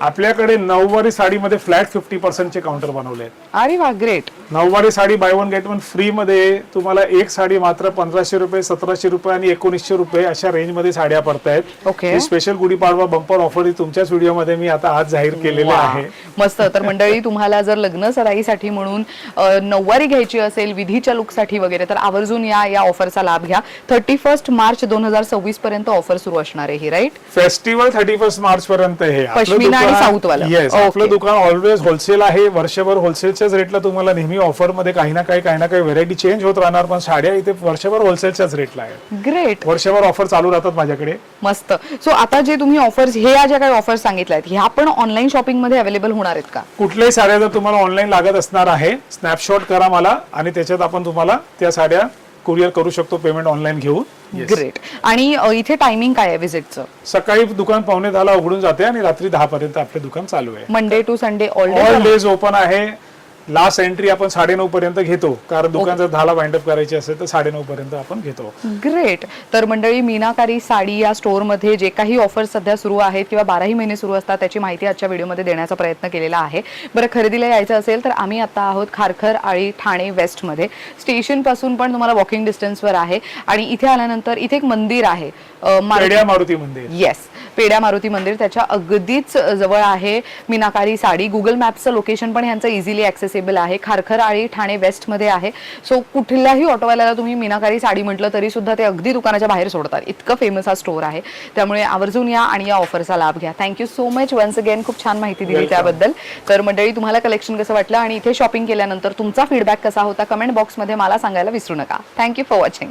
आपल्याकडे नऊवारी साडीमध्ये फ्लॅट 50% चे काउंटर बनवले आहेत. अरे वा, ग्रेट. नऊवारी sari buy one get one free मध्ये तुम्हाला एक साडी मात्र 1500 रुपये, 1700 रुपये आणि 1900 रुपये अशा रेंज मध्ये साड्या पडतायत. ओके. ही स्पेशल गुढीपाडवा बंपर ऑफर ही तुमच्याच व्हिडिओमध्ये मी आता आज जाहीर केलेली आहे. मस्त. तर मंडळी, तुम्हाला जर लग्न सराईसाठी म्हणून नऊवारी घ्यायची असेल, विधीच्या लुकसाठी वगैरे, तर आवर्जून या ऑफरचा लाभ घ्या. 31 मार्च 2026 पर्यंत ऑफर सुरू असणार आहे ही, राईट? फेस्टिवल 31 मार्च पर्यंत हे पश्मिना आणि साऊथ वाला. येस, आपलं दुकान ऑलवेज होलसेल आहे. वर्षभर होलसेलच्याच रेटला तुम्हाला नेहमी ऑफर मध्ये काही ना काही व्हरायटी चेंज होत राहणार. पण साड्या इथे वर्षभर होलसेलच्याच रेटला आहे. ग्रेट. वर्षभर ऑफर चालू राहतात माझ्याकडे. मस्त. सो आता जे तुम्ही ऑफर्स, ह्या ज्या काही ऑफर्स सांगितल्या आहेत ह्या पण ऑनलाईन शॉपिंग मध्ये अवेलेबल होणार आहेत का? कुठल्याही साड्या जर तुम्हाला ऑनलाईन लागत असणार आहे, स्नॅपशॉट करा मला आणि त्याच्यात आपण तुम्हाला त्या साड्या कुरिअर करू शकतो पेमेंट ऑनलाईन घेऊन. ग्रेट. आणि इथे टायमिंग काय आहे विजिटचं? सकाळी दुकान 9:45 उघडून जाते आणि रात्री 10 पर्यंत आपले दुकान चालू आहे. Monday to Sunday all days open आहे. लास्ट एंट्री आपण 9:30 पर्यंत घेतो, कारण दुकान जर 10ला वाइंड अप करायची असेल तर 9:30 पर्यंत आपण घेतो. ग्रेट. तर मंडळी, मीनाकारी साडी या स्टोअर मध्ये जे काही ऑफर्स सध्या सुरू आहेत किंवा 12ही महिने सुरू असतात त्याची माहिती आजच्या व्हिडिओमध्ये देण्याचा प्रयत्न केलेला आहे. बरं, खरेदीला यायचं असेल तर आम्ही आता आहोत खारखर आळी ठाणे वेस्ट मध्ये. स्टेशन पासून पण तुम्हाला वॉकिंग डिस्टन्सवर आहे. आणि इथे आल्यानंतर इथे एक मंदिर आहे, पेड्या मारुती मंदिर. येस, पेड्या मारुती मंदिर, त्याच्या अगदीच जवळ आहे मीनाकारी साडी. गुगल मॅपचं लोकेशन पण यांचं इझिली ऍक्सेसिबल आहे. खारखर आळी ठाणे वेस्ट मध्ये आहे. सो कुठल्याही ऑटोवाल्याला तुम्ही मीनाकारी साडी म्हटलं तरी सुद्धा ते अगदी दुकानाच्या बाहेर सोडतात, इतकं फेमस हा स्टोअर आहे. त्यामुळे आवर्जून या आणि या ऑफरचा लाभ घ्या. Thank you so much once again, खूप छान माहिती दिली त्याबद्दल. तर मंडळी, तुम्हाला कलेक्शन कसं वाटलं आणि इथे शॉपिंग केल्यानंतर तुमचा फीडबॅक कसा होता कमेंट बॉक्समध्ये मला सांगायला विसरू नका. Thank you for watching.